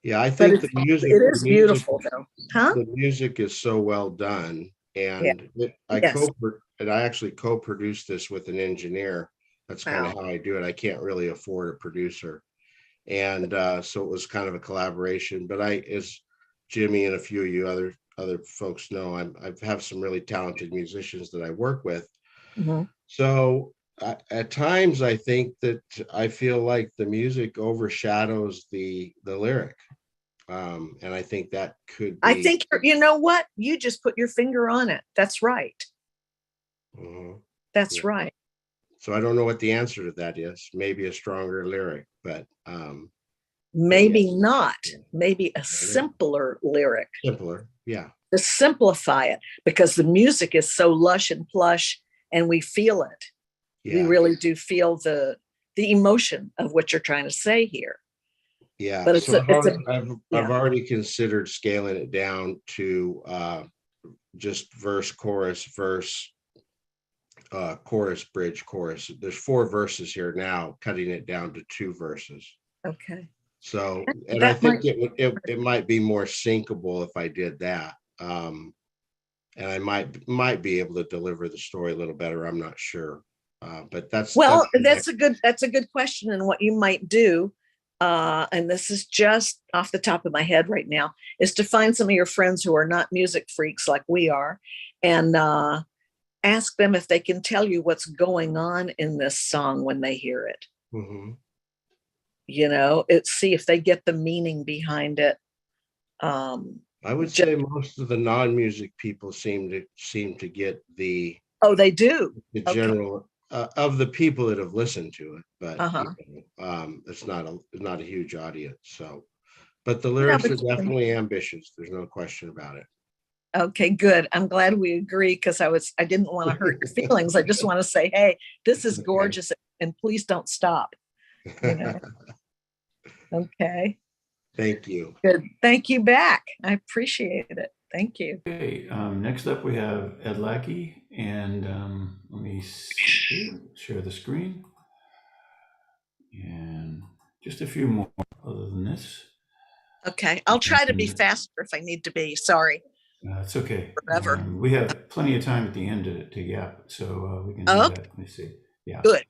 Speaker 14: Yeah, I think
Speaker 1: it is beautiful though. Huh?
Speaker 14: The music is so well done, and I actually co-produced this with an engineer. That's kind of how I do it. I can't really afford a producer, and so it was kind of a collaboration. But as Jimmy and a few of you other folks know, I have some really talented musicians that I work with.
Speaker 1: Mm-hmm.
Speaker 14: So at times I think that I feel like the music overshadows the lyric. And I think that could be.
Speaker 1: I think, you know what? You just put your finger on it. That's right. That's right.
Speaker 14: So I don't know what the answer to that is. Maybe a stronger lyric, but
Speaker 1: maybe not. Maybe a simpler lyric.
Speaker 14: Simpler, yeah.
Speaker 1: To simplify it, because the music is so lush and plush, and we feel it.
Speaker 14: Yeah.
Speaker 1: We really do feel the emotion of what you're trying to say here.
Speaker 14: Yeah,
Speaker 1: but
Speaker 14: I've already considered scaling it down to just verse, chorus, verse, chorus, bridge, chorus. There's 4 verses here now, cutting it down to 2 verses.
Speaker 1: Okay.
Speaker 14: So, and I think it might be more syncable if I did that. And I might be able to deliver the story a little better. I'm not sure. But that's
Speaker 1: a good question. And what you might do, and this is just off the top of my head right now, is to find some of your friends who are not music freaks like we are, and ask them if they can tell you what's going on in this song when they hear it.
Speaker 14: Mm-hmm.
Speaker 1: See if they get the meaning behind it.
Speaker 14: I would say most of the non-music people seem to get the.
Speaker 1: Oh, they do.
Speaker 14: The general of the people that have listened to it, but it's not a huge audience. So, but the lyrics are definitely ambitious. There's no question about it.
Speaker 1: Okay, good. I'm glad we agree, because I didn't want to hurt your feelings. I just want to say, hey, this is gorgeous, and please don't stop. Okay.
Speaker 14: Thank you.
Speaker 1: Good. Thank you back. I appreciate it. Thank you.
Speaker 4: Okay. Next up, we have Ed Lackey, and let me share the screen, and just a few more other than this.
Speaker 1: Okay, I'll try to be faster if I need to be. Sorry.
Speaker 4: It's okay.
Speaker 1: Forever.
Speaker 4: We have plenty of time at the end to yap, so we can do that. Let me see. Yeah.
Speaker 1: Good.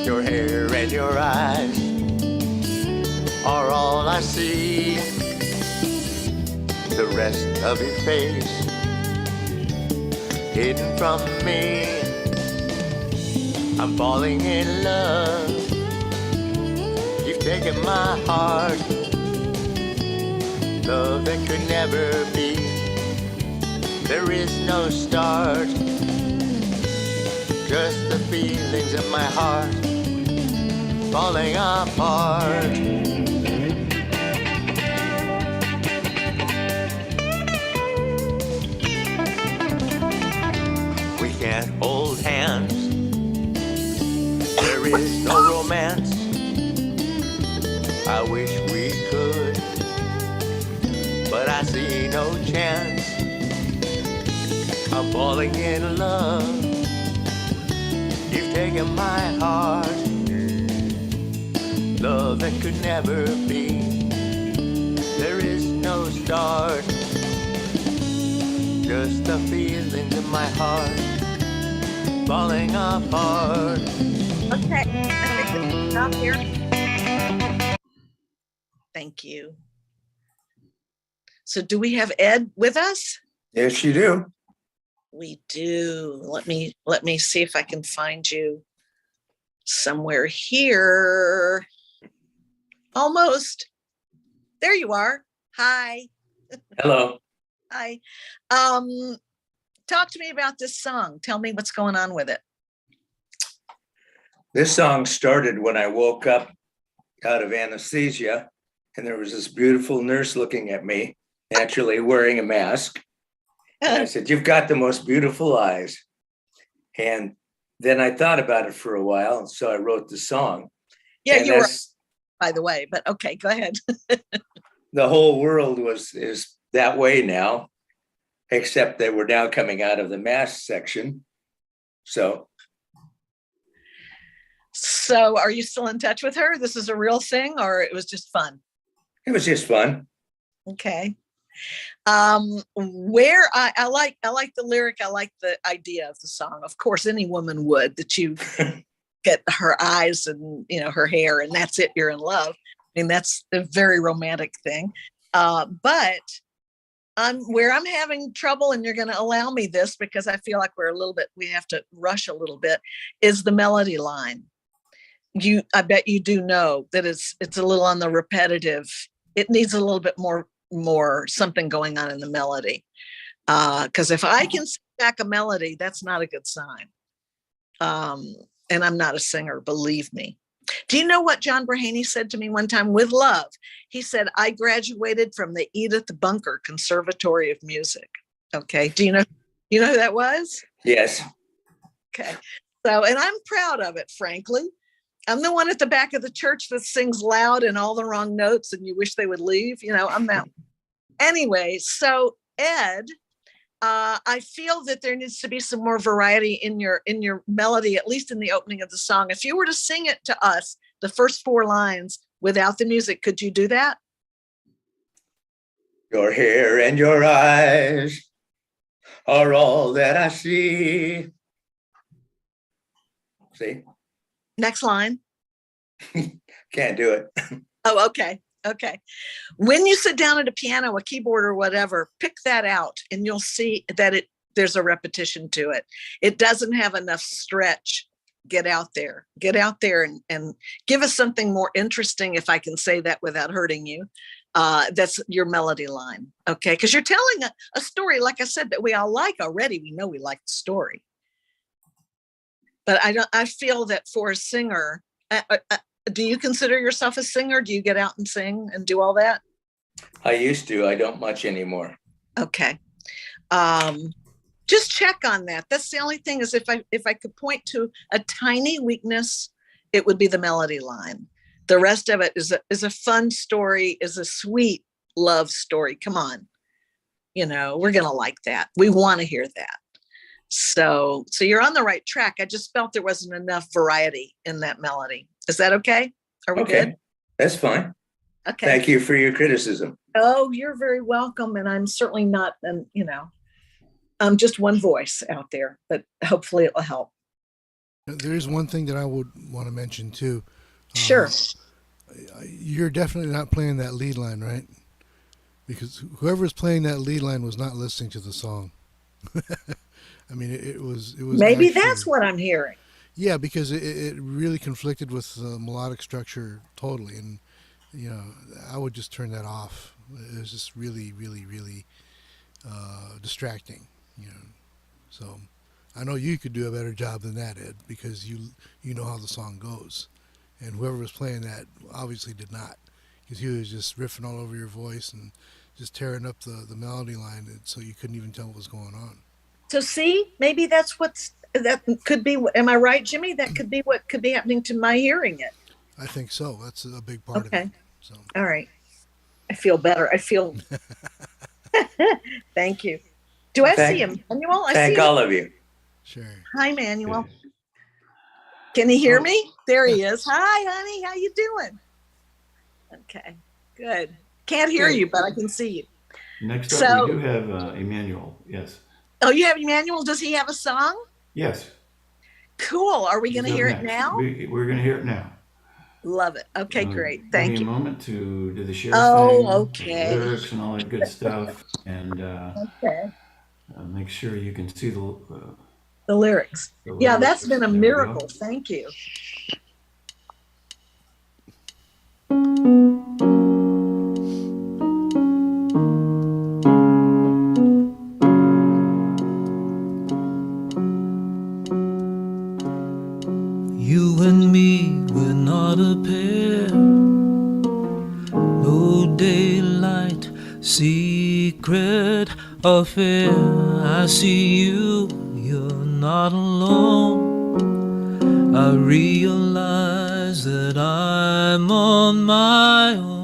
Speaker 16: Your hair and your eyes are all I see. The rest of your face hidden from me. I'm falling in love. You've taken my heart. Love that could never be. There is no start. Just the feelings in my heart falling apart. I see no chance of falling in love. You've taken my heart, love that could never be. There is no start, just the feelings in my heart falling apart.
Speaker 1: Okay, I think we can stop here. Thank you. So do we have Ed with us?
Speaker 17: Yes, you do.
Speaker 1: We do. Let me see if I can find you somewhere here. Almost. There you are. Hi.
Speaker 17: Hello.
Speaker 1: Hi. Talk to me about this song. Tell me what's going on with it.
Speaker 17: This song started when I woke up out of anesthesia, and there was this beautiful nurse looking at me, naturally wearing a mask. And I said, "You've got the most beautiful eyes." And then I thought about it for a while, and so I wrote the song.
Speaker 1: Yeah,
Speaker 17: and
Speaker 1: you were, by the way, but okay, go ahead.
Speaker 17: The whole world is that way now, except that we're now coming out of the mask section. So
Speaker 1: are you still in touch with her? This is a real thing, or it was just fun?
Speaker 17: it was just fun.
Speaker 1: Okay. Where I like the lyric, I like the idea of the song. Of course, any woman would, that you get her eyes and her hair, and that's it, you're in love. I mean, that's a very romantic thing. But where I'm having trouble, and you're going to allow me this because I feel like we have to rush a little bit, is the melody line. I bet you do know that it's a little on the repetitive. It needs a little bit more something going on in the melody. Because if I can sing back a melody, that's not a good sign. And I'm not a singer, believe me. Do you know what JoAnn Braheny said to me one time with love? He said, "I graduated from the Edith Bunker Conservatory of Music." Okay. Do you know who that was?
Speaker 17: Yes.
Speaker 1: Okay. So, and I'm proud of it, frankly. I'm the one at the back of the church that sings loud and all the wrong notes and you wish they would leave. I'm that. Anyway, so Ed, I feel that there needs to be some more variety in your melody, at least in the opening of the song. If you were to sing it to us, the first 4 lines without the music, could you do that?
Speaker 17: Your hair and your eyes are all that I see. See?
Speaker 1: Next line.
Speaker 17: Can't do it.
Speaker 1: Oh, okay. Okay. When you sit down at a piano, a keyboard, or whatever, pick that out and you'll see that there's a repetition to it. It doesn't have enough stretch. Get out there and give us something more interesting, if I can say that without hurting you. That's your melody line. Okay. Because you're telling a story, like I said, that we all like already. We know we like the story. But I feel that for a singer, do you consider yourself a singer? Do you get out and sing and do all that?
Speaker 17: I used to. I don't much anymore.
Speaker 1: Okay. Just check on that. That's the only thing, is if I could point to a tiny weakness, it would be the melody line. The rest of it is a fun story, is a sweet love story. Come on. We're going to like that. We want to hear that. So you're on the right track. I just felt there wasn't enough variety in that melody. Is that okay? Are we good?
Speaker 17: That's fine.
Speaker 1: Okay.
Speaker 17: Thank you for your criticism.
Speaker 1: Oh, you're very welcome. And I'm certainly not, I'm just one voice out there, but hopefully it will help.
Speaker 5: There is one thing that I would want to mention too.
Speaker 1: Sure.
Speaker 5: You're definitely not playing that lead line, right? Because whoever's playing that lead line was not listening to the song. I mean, it was.
Speaker 1: Maybe that's what I'm hearing.
Speaker 5: Yeah, because it really conflicted with the melodic structure totally, and I would just turn that off. It was just really, really, really distracting. So I know you could do a better job than that, Ed, because you know how the song goes, and whoever was playing that obviously did not, because he was just riffing all over your voice and just tearing up the melody line, and so you couldn't even tell what was going on.
Speaker 1: So see, maybe that could be, am I right, Jimmy? That could be what could be happening to my hearing it.
Speaker 5: I think so. That's a big part of it.
Speaker 1: Okay. All right. I feel better. I feel Thank you. Do I see
Speaker 17: Thank-
Speaker 1: Emmanuel? I
Speaker 17: Thank
Speaker 1: see.
Speaker 17: all of you.
Speaker 5: Sure.
Speaker 1: Hi, Manuel. Can he hear
Speaker 4: Oh.
Speaker 1: me? There he is. Hi, honey. How you doing? Okay, good. Can't hear you, but I can see you.
Speaker 4: Next up,
Speaker 1: So,
Speaker 4: we do have Emmanuel. Yes.
Speaker 1: oh, you have Emmanuel. Does he have a song?
Speaker 4: Yes.
Speaker 1: Cool. Are we going to
Speaker 4: He's up
Speaker 1: hear it
Speaker 4: next.
Speaker 1: now?
Speaker 4: We're going to hear it now.
Speaker 1: Love it. Okay, great.
Speaker 4: Give
Speaker 1: Thank
Speaker 4: me a
Speaker 1: you.
Speaker 4: moment to do the share
Speaker 1: Oh,
Speaker 4: thing,
Speaker 1: okay.
Speaker 4: the lyrics, and all that good stuff, and
Speaker 1: Okay.
Speaker 4: make sure you can see the
Speaker 1: lyrics.
Speaker 4: the
Speaker 1: Yeah,
Speaker 4: lyrics.
Speaker 1: that's been a
Speaker 4: There we
Speaker 1: miracle.
Speaker 4: go.
Speaker 1: Thank you.
Speaker 3: You and me, we're not a pair. No daylight, secret affair. I see you, you're not alone. I realize that I'm on my own.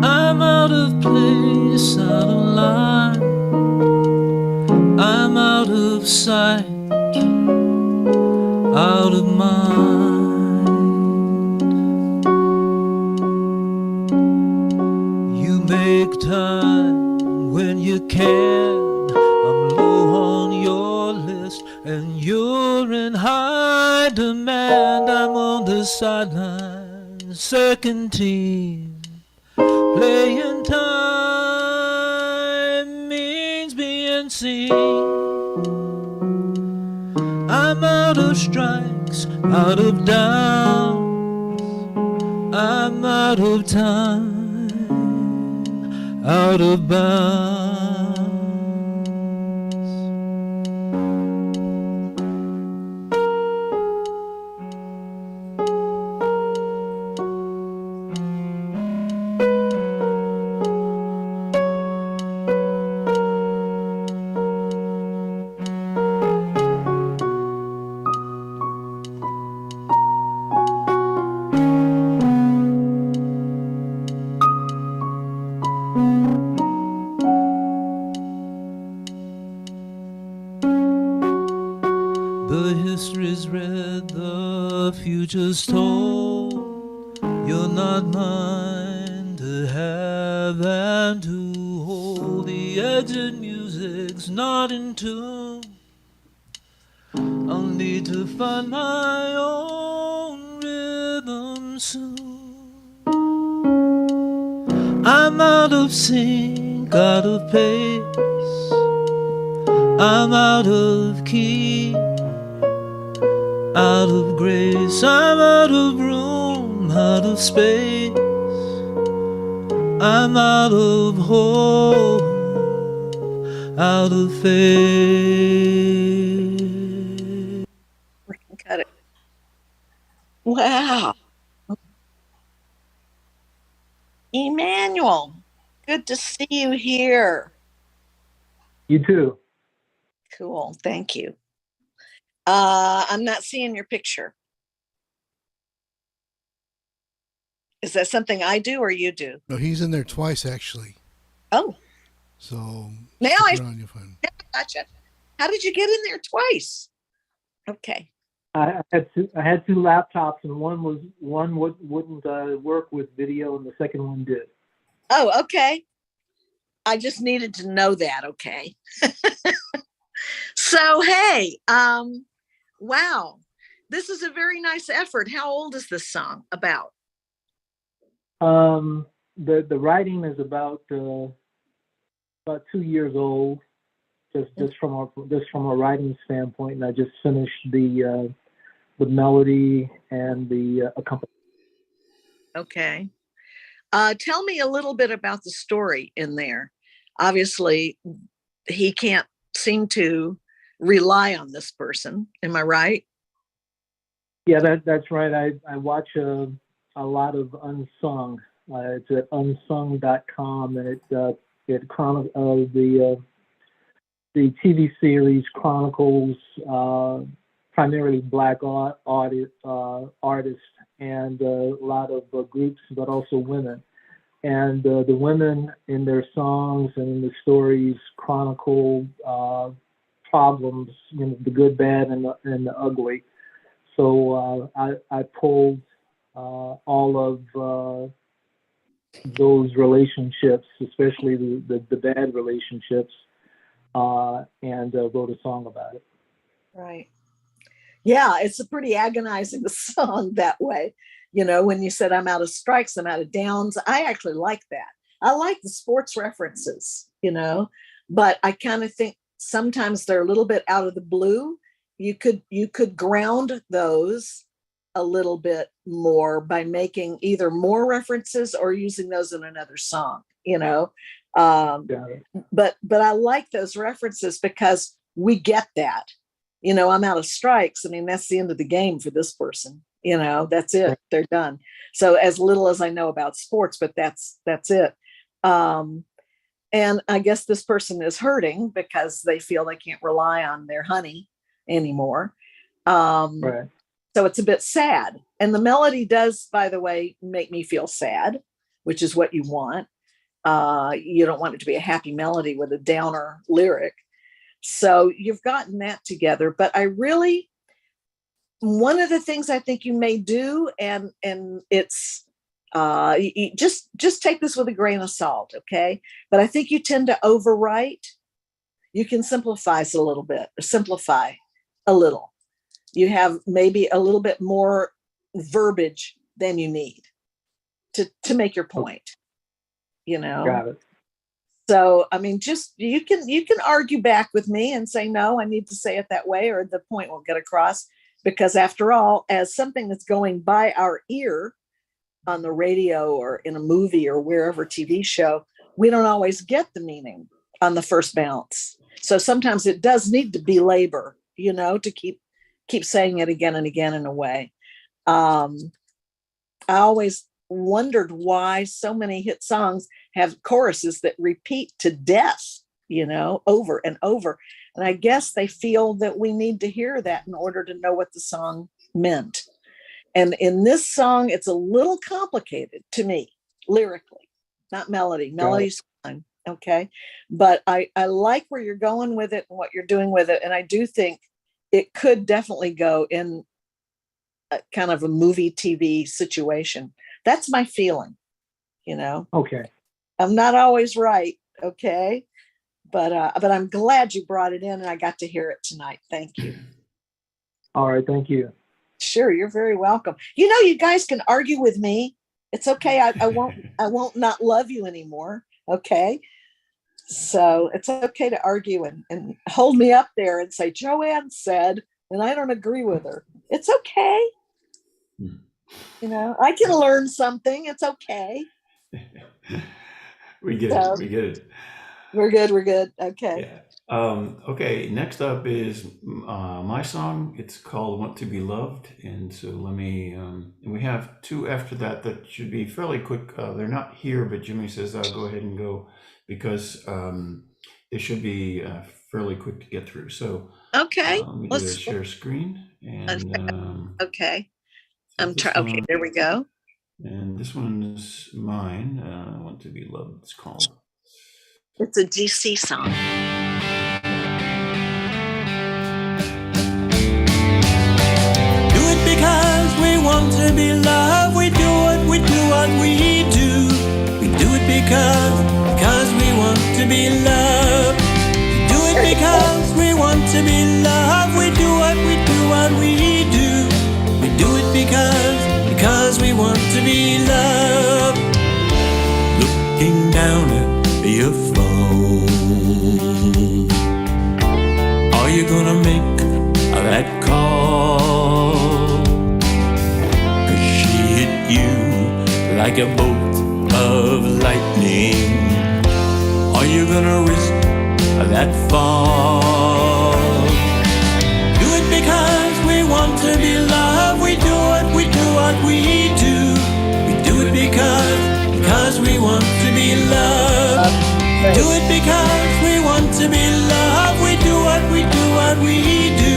Speaker 3: I'm out of place, out of line. I'm out of sight, out of mind. You make time when you can. I'm low on your list and you're in high demand. I'm on the sideline, second team. Playing time means being seen. I'm out of strikes, out of downs. I'm out of time, out of bounds. The history's read, the future's told. You're not mine to have and to hold. The exit music's not in tune. I'll need to find my own rhythm soon. I'm out of sync, out of pace. I'm out of key, out of grace. I'm out of room, out of space. I'm out of hope, out of faith.
Speaker 1: We can cut it. Wow. Emmanuel, good to see you here.
Speaker 18: You too.
Speaker 1: Cool. Thank you. I'm not seeing your picture. Is that something I do or you do?
Speaker 5: No, he's in there twice actually.
Speaker 1: Oh.
Speaker 5: So
Speaker 1: now
Speaker 5: stick
Speaker 1: I
Speaker 5: around, you'll find.
Speaker 1: gotcha. How did you get in there twice? Okay.
Speaker 18: I had two laptops, and one wouldn't work with video, and the second one did.
Speaker 1: Oh, okay. I just needed to know that. Okay. So, hey, wow, this is a very nice effort. How old is this song about?
Speaker 18: The writing is about 2 years old, just from a writing standpoint, and I just finished the melody and the accompaniment.
Speaker 1: Okay. Tell me a little bit about the story in there. Obviously, he can't seem to rely on this person. Am I right?
Speaker 18: Yeah, that's right. I watch a lot of Unsung. It's at unsung.com, and it chronicles the TV series chronicles primarily Black artists and a lot of groups, but also women. and the women in their songs and in the stories chronicle problems, the good, bad, and the ugly. So I pulled all of those relationships, especially the bad relationships, and wrote a song about it.
Speaker 1: Right. Yeah, it's a pretty agonizing song that way. When you said I'm out of strikes, I'm out of downs, I actually like that. I like the sports references, but I kind of think sometimes they're a little bit out of the blue. You could ground those a little bit more by making either more references or using those in another song, but I like those references because we get that. I'm out of strikes. I mean, that's the end of the game for this person. That's it. They're done. So as little as I know about sports, but that's it. And I guess this person is hurting because they feel they can't rely on their honey anymore.
Speaker 18: Right.
Speaker 1: So it's a bit sad. And the melody does, by the way, make me feel sad, which is what you want. You don't want it to be a happy melody with a downer lyric. So you've gotten that together. But one of the things I think you may do, and it's you just take this with a grain of salt, okay? But I think you tend to overwrite. You can simplify a little bit, simplify a little. You have maybe a little bit more verbiage than you need to make your point.
Speaker 18: Got it.
Speaker 1: So, I mean, just you can argue back with me and say, no, I need to say it that way, or the point won't get across. Because after all, as something that's going by our ear on the radio or in a movie or wherever TV show, we don't always get the meaning on the first bounce. So sometimes it does need to belabor, to keep saying it again and again in a way. I always wondered why so many hit songs have choruses that repeat to death, over and over. And I guess they feel that we need to hear that in order to know what the song meant. And in this song, it's a little complicated to me, lyrically, not melody. Melody's fine, okay? But I like where you're going with it and what you're doing with it. And I do think it could definitely go in a kind of a movie TV situation. That's my feeling,
Speaker 18: Okay.
Speaker 1: I'm not always right, okay? But I'm glad you brought it in and I got to hear it tonight. Thank you.
Speaker 18: All right. Thank you.
Speaker 1: Sure. You're very welcome. You guys can argue with me. It's okay. I won't not love you anymore. Okay. So it's okay to argue and hold me up there and say, JoAnn said, and I don't agree with her. It's okay. I can learn something. It's okay.
Speaker 4: We get it. We get it.
Speaker 1: We're good. Okay.
Speaker 4: Yeah. Okay. Next up is my song. It's called "Want to Be Loved," and so let me. And we have two after that should be fairly quick. They're not here, but Jimmy says I'll go ahead and go because they should be fairly quick to get through. So
Speaker 1: okay,
Speaker 4: let me do a share screen and
Speaker 1: okay.
Speaker 4: So
Speaker 1: okay. There we go.
Speaker 4: And this one's mine. "Want to Be Loved." It's called.
Speaker 1: It's a DC song.
Speaker 3: Do it because we want to be loved. We do what we do. We do it because we want to be loved. We do it because we want to be loved. We do what we do. We do it because we want to be loved. Looking down at your phone. Are you gonna make that call? 'Cause she hit you like a bolt of lightning. Are you gonna risk that fall? Do it because we want to be loved. We do what we do. We do it because we want to be loved. Do it because we want to be loved. We do what we do.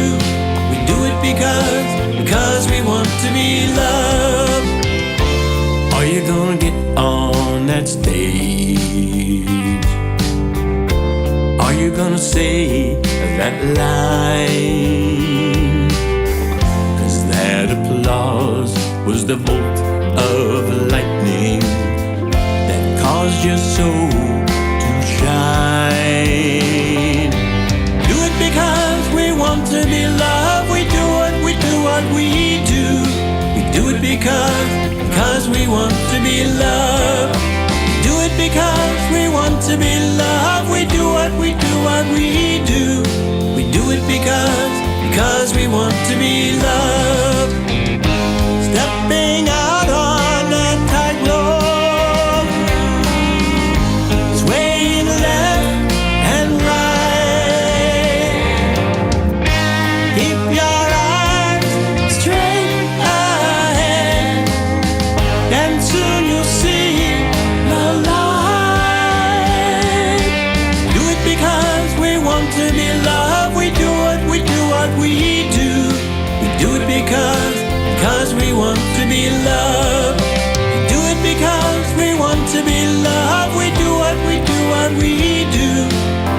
Speaker 3: We do it because we want to be loved. Are you gonna get on that stage? Are you gonna say that line? 'Cause that applause was the bolt of lightning that caused your soul to shine. Do it because we want to be loved. We do what we do, what we do. We do it because we want to be loved. Do it because we want to be loved. We do what we do, what we do. We do it because we want to be loved. Stepping out on that tightrope, swaying left and right. Keep your eyes straight ahead, and soon you'll see the light. Do it because we want to be loved. We do what we do, what we do. We do it because we want to be loved. We do it because we want to be loved. We do what we do, what we do.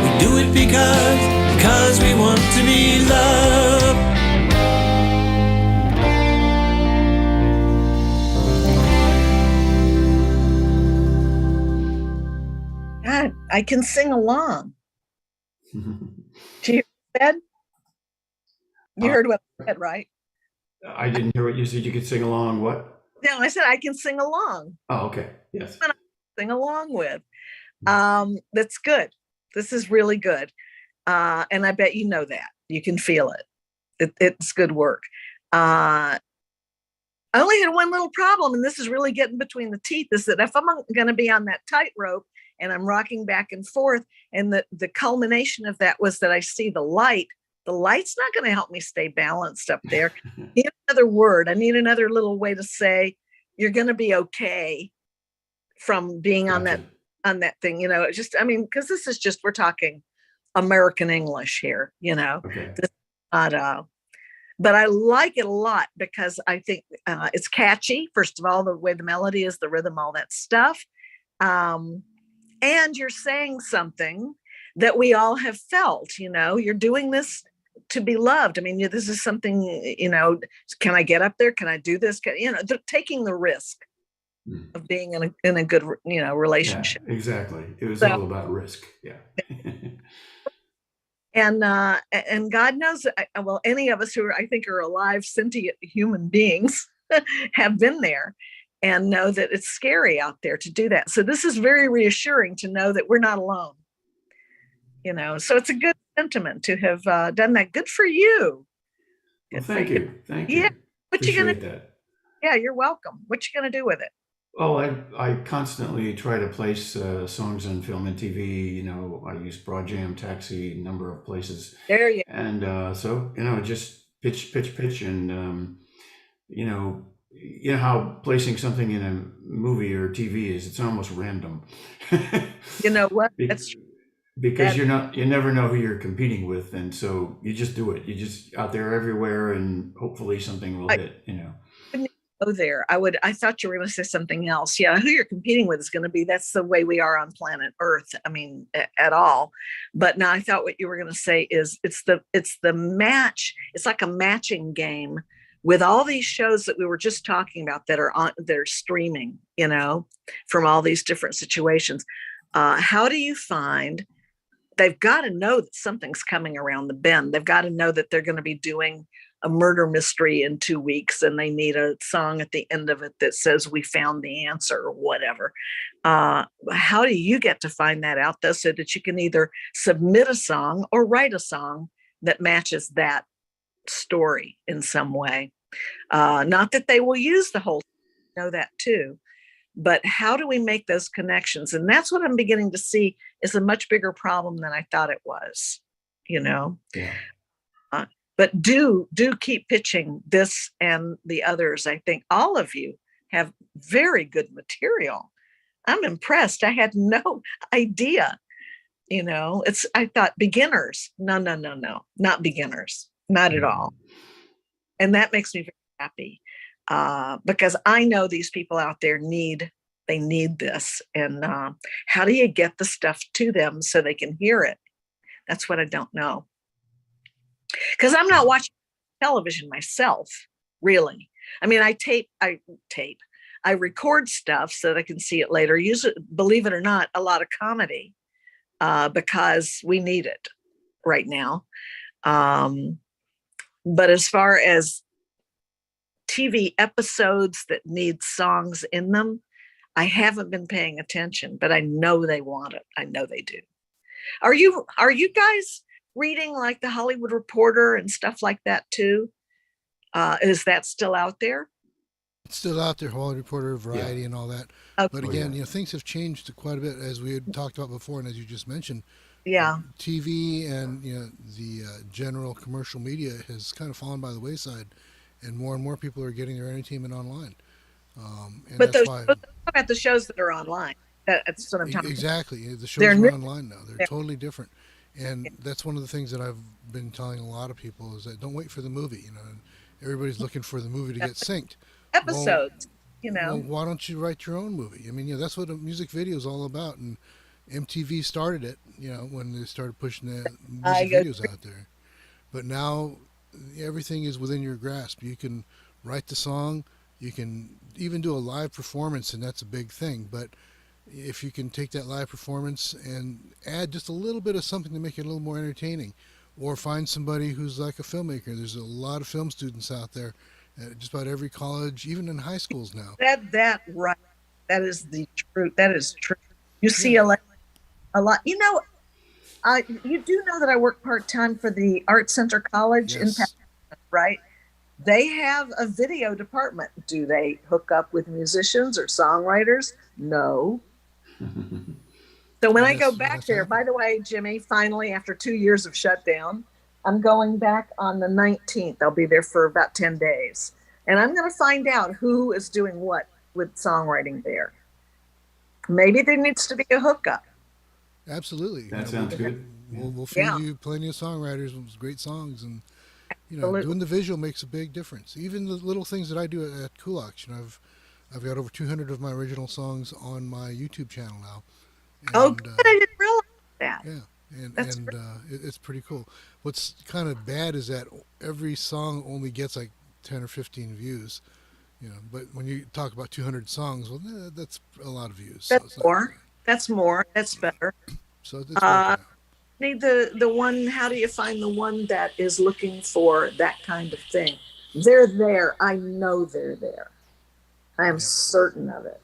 Speaker 3: We do it because we want to be loved.
Speaker 1: God, I can sing along. You said? You heard what I said, right?
Speaker 4: I didn't hear what you said. You could sing along. What?
Speaker 1: No, I said I can sing along.
Speaker 4: Oh, okay. Yes.
Speaker 1: Sing along with. That's good. This is really good. And I bet you know that. You can feel it. It's good work. I only had one little problem, and this is really getting between the teeth, is that if I'm going to be on that tightrope and I'm rocking back and forth, and the culmination of that was that I see the light, the light's not going to help me stay balanced up there. I need another word. I need another little way to say you're going to be okay from being on that thing. You know, just, I mean, because this is just, we're talking American English here, you know.
Speaker 4: Okay.
Speaker 1: This is not, but I like it a lot because I think it's catchy. First of all, the way the melody is, the rhythm, all that stuff. And you're saying something that we all have felt, you know, you're doing this to be loved. I mean, this is something, you know, can I get up there? Can I do this? You know, taking the risk of being in a good, you know, relationship.
Speaker 4: Yeah, exactly. It was all about risk. Yeah.
Speaker 1: And God knows, well, any of us who I think are alive, sentient human beings have been there and know that it's scary out there to do that. So this is very reassuring to know that we're not alone. You know, so it's a good sentiment to have done that. Good for you.
Speaker 4: Well, thank you. Thank you.
Speaker 1: Yeah. What you gonna?
Speaker 4: That.
Speaker 1: Yeah, you're welcome. What you gonna do with it?
Speaker 4: Oh, I constantly try to place songs on film and TV. You know, I use Broadjam, Taxi, a number of places.
Speaker 1: There you.
Speaker 4: And so, you know, just pitch, and you know how placing something in a movie or TV is. It's almost random.
Speaker 1: You know what? That's true.
Speaker 4: Because you never know who you're competing with, and so you just do it. You just out there everywhere, and hopefully something will hit. You know.
Speaker 1: Go there. I thought you were going to say something else. Yeah, who you're competing with is going to be. That's the way we are on planet Earth. I mean, at all. But now I thought what you were going to say is it's the match. It's like a matching game with all these shows that we were just talking about that they're streaming. You know, from all these different situations. How do you find? They've got to know that something's coming around the bend. They've got to know that they're going to be doing a murder mystery in 2 weeks, and they need a song at the end of it that says we found the answer or whatever. How do you get to find that out, though, so that you can either submit a song or write a song that matches that story in some way? Not that they will use the whole, know that too. But how do we make those connections? And that's what I'm beginning to see is a much bigger problem than I thought it was, you know?
Speaker 4: Yeah.
Speaker 1: But do keep pitching this and the others. I think all of you have very good material. I'm impressed. I had no idea, you know, I thought beginners. No, not beginners, not at all. And that makes me very happy. Because I know these people out there need they need this. And how do you get the stuff to them so they can hear it? That's what I don't know. Because I'm not watching television myself, really. I mean, I record stuff so that I can see it later. Usually, believe it or not, a lot of comedy because we need it right now. But as far as TV episodes that need songs in them, I haven't been paying attention, but I know they want it. I know they do. Are you guys reading like the Hollywood Reporter and stuff like that too? Is that still out there?
Speaker 5: It's still out there, Hollywood Reporter, Variety, and all that.
Speaker 1: Okay.
Speaker 5: But again, things have changed quite a bit, as we had talked about before, and as you just mentioned.
Speaker 1: Yeah.
Speaker 5: TV and the general commercial media has kind of fallen by the wayside, and more people are getting their entertainment online. And
Speaker 1: But
Speaker 5: that's
Speaker 1: those
Speaker 5: why.
Speaker 1: about the shows that are online. That's what I'm talking about.
Speaker 5: Exactly. The shows are online now. They're totally different. And that's one of the things that I've been telling a lot of people is that don't wait for the movie. And everybody's looking for the movie to get synced.
Speaker 1: Episodes,
Speaker 5: Well, why don't you write your own movie? I mean, that's what a music video is all about. And MTV started it, when they started pushing the music videos out there. But now everything is within your grasp. You can write the song. You can even do a live performance, and that's a big thing. But if you can take that live performance and add just a little bit of something to make it a little more entertaining, or find somebody who's like a filmmaker. There's a lot of film students out there at just about every college, even in high schools now.
Speaker 1: That right. That is the truth. That is true. You see a lot. You do know that I work part-time for the Art Center College in Pasadena, right? They have a video department. Do they hook up with musicians or songwriters? No. So when I go back there, by the way, Jimmy, finally, after 2 years of shutdown, I'm going back on the 19th. I'll be there for about 10 days. And I'm going to find out who is doing what with songwriting there. Maybe there needs to be a hookup.
Speaker 5: Absolutely.
Speaker 4: That sounds good.
Speaker 5: We'll feed you plenty of songwriters with great songs, and doing the visual makes a big difference. Even the little things that I do at Kulaks, I've got over 200 of my original songs on my YouTube channel now. And,
Speaker 1: good. I didn't realize that.
Speaker 5: Yeah, it's pretty cool. What's kind of bad is that every song only gets like 10 or 15 views. But when you talk about 200 songs, well, that's a lot of views.
Speaker 1: That's more. That's more. That's better.
Speaker 5: So it's
Speaker 1: need the one. How do you find the one that is looking for that kind of thing? They're there. I know they're there. I am certain of it.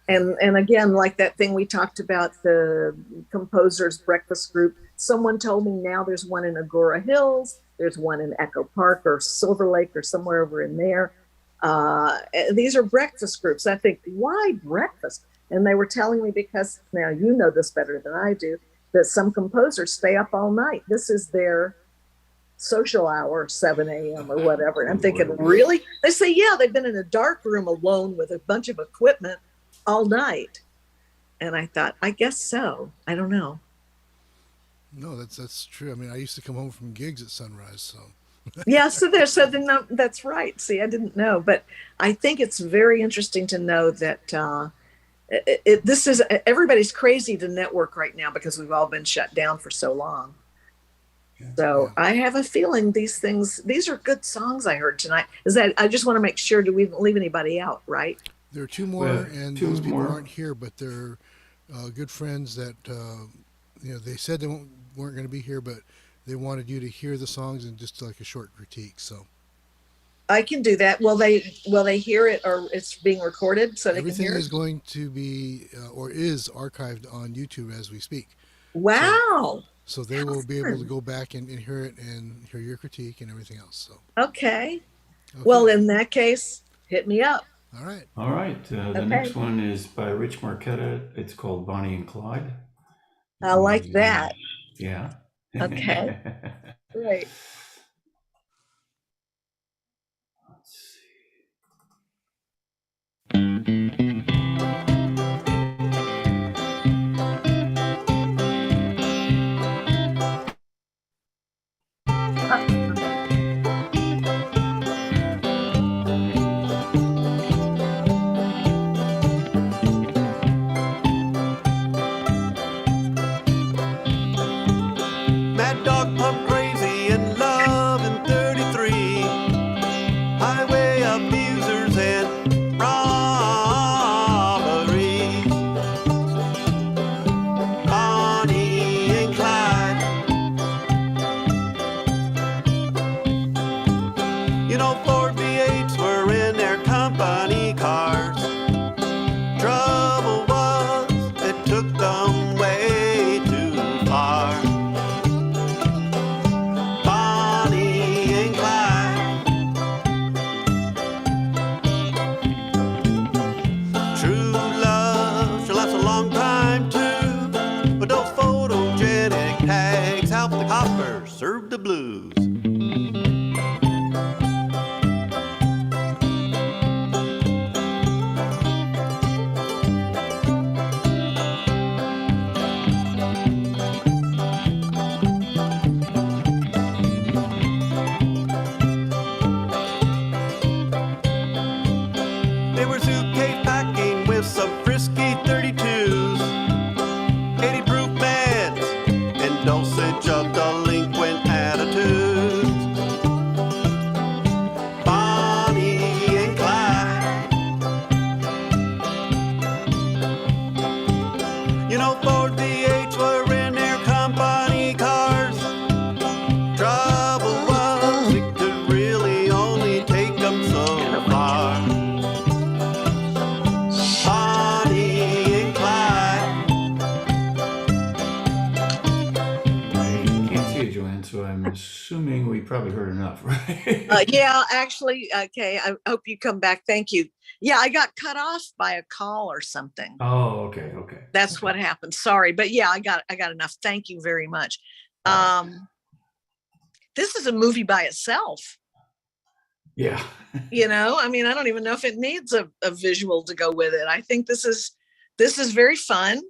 Speaker 1: And again, like that thing we talked about, the composers breakfast group. Someone told me now there's one in Agora Hills. There's one in Echo Park or Silver Lake or somewhere over in there. These are breakfast groups. I think, why breakfast? And they were telling me, because now you know this better than I do, that some composers stay up all night. This is their social hour, 7 a.m. or whatever. And I'm thinking, really? They say, yeah, they've been in a dark room alone with a bunch of equipment all night. And I thought, I guess so. I don't know.
Speaker 5: No, that's true. I mean, I used to come home from gigs at sunrise, so.
Speaker 1: Yeah, so no, that's right. See, I didn't know, but I think it's very interesting to know that this is, everybody's crazy to network right now because we've all been shut down for so long. So I have a feeling these are good songs I heard tonight. I just want to make sure, do we leave anybody out, right?
Speaker 5: There are two more, and those people aren't here, but they're good friends that, they said they weren't going to be here, but they wanted you to hear the songs and just like a short critique. So
Speaker 1: I can do that. Will they hear it, or it's being recorded so they can hear it?
Speaker 5: Everything is going to be or is archived on YouTube as we speak.
Speaker 1: Wow.
Speaker 5: So they will be able to go back and hear it and hear your critique and everything else. So
Speaker 1: Okay. Well, in that case, hit me up.
Speaker 5: All right.
Speaker 4: All right. The next one is by Rich Marquetta. It's called Bonnie and Clyde.
Speaker 1: I like that.
Speaker 4: Yeah.
Speaker 1: Okay. Great.
Speaker 4: Let's see.
Speaker 16: blues. They were suitcase packing with some frisky 32s, 80 proof meds, and dosage of delinquent attitudes. Bonnie and Clyde. You know, Ford V8s were in their company cars. Trouble was, it could really only take them so far. Bonnie and Clyde.
Speaker 4: I can't see it, JoAnn, so I'm assuming we probably heard enough, right?
Speaker 1: Yeah, actually, okay. I hope you come back. Thank you. Yeah, I got cut off by a call or something.
Speaker 4: Oh, okay, okay.
Speaker 1: That's what happened. Sorry, but yeah, I got enough. Thank you very much. This is a movie by itself.
Speaker 4: Yeah.
Speaker 1: You know, I mean, I don't even know if it needs a visual to go with it. I think this is very fun.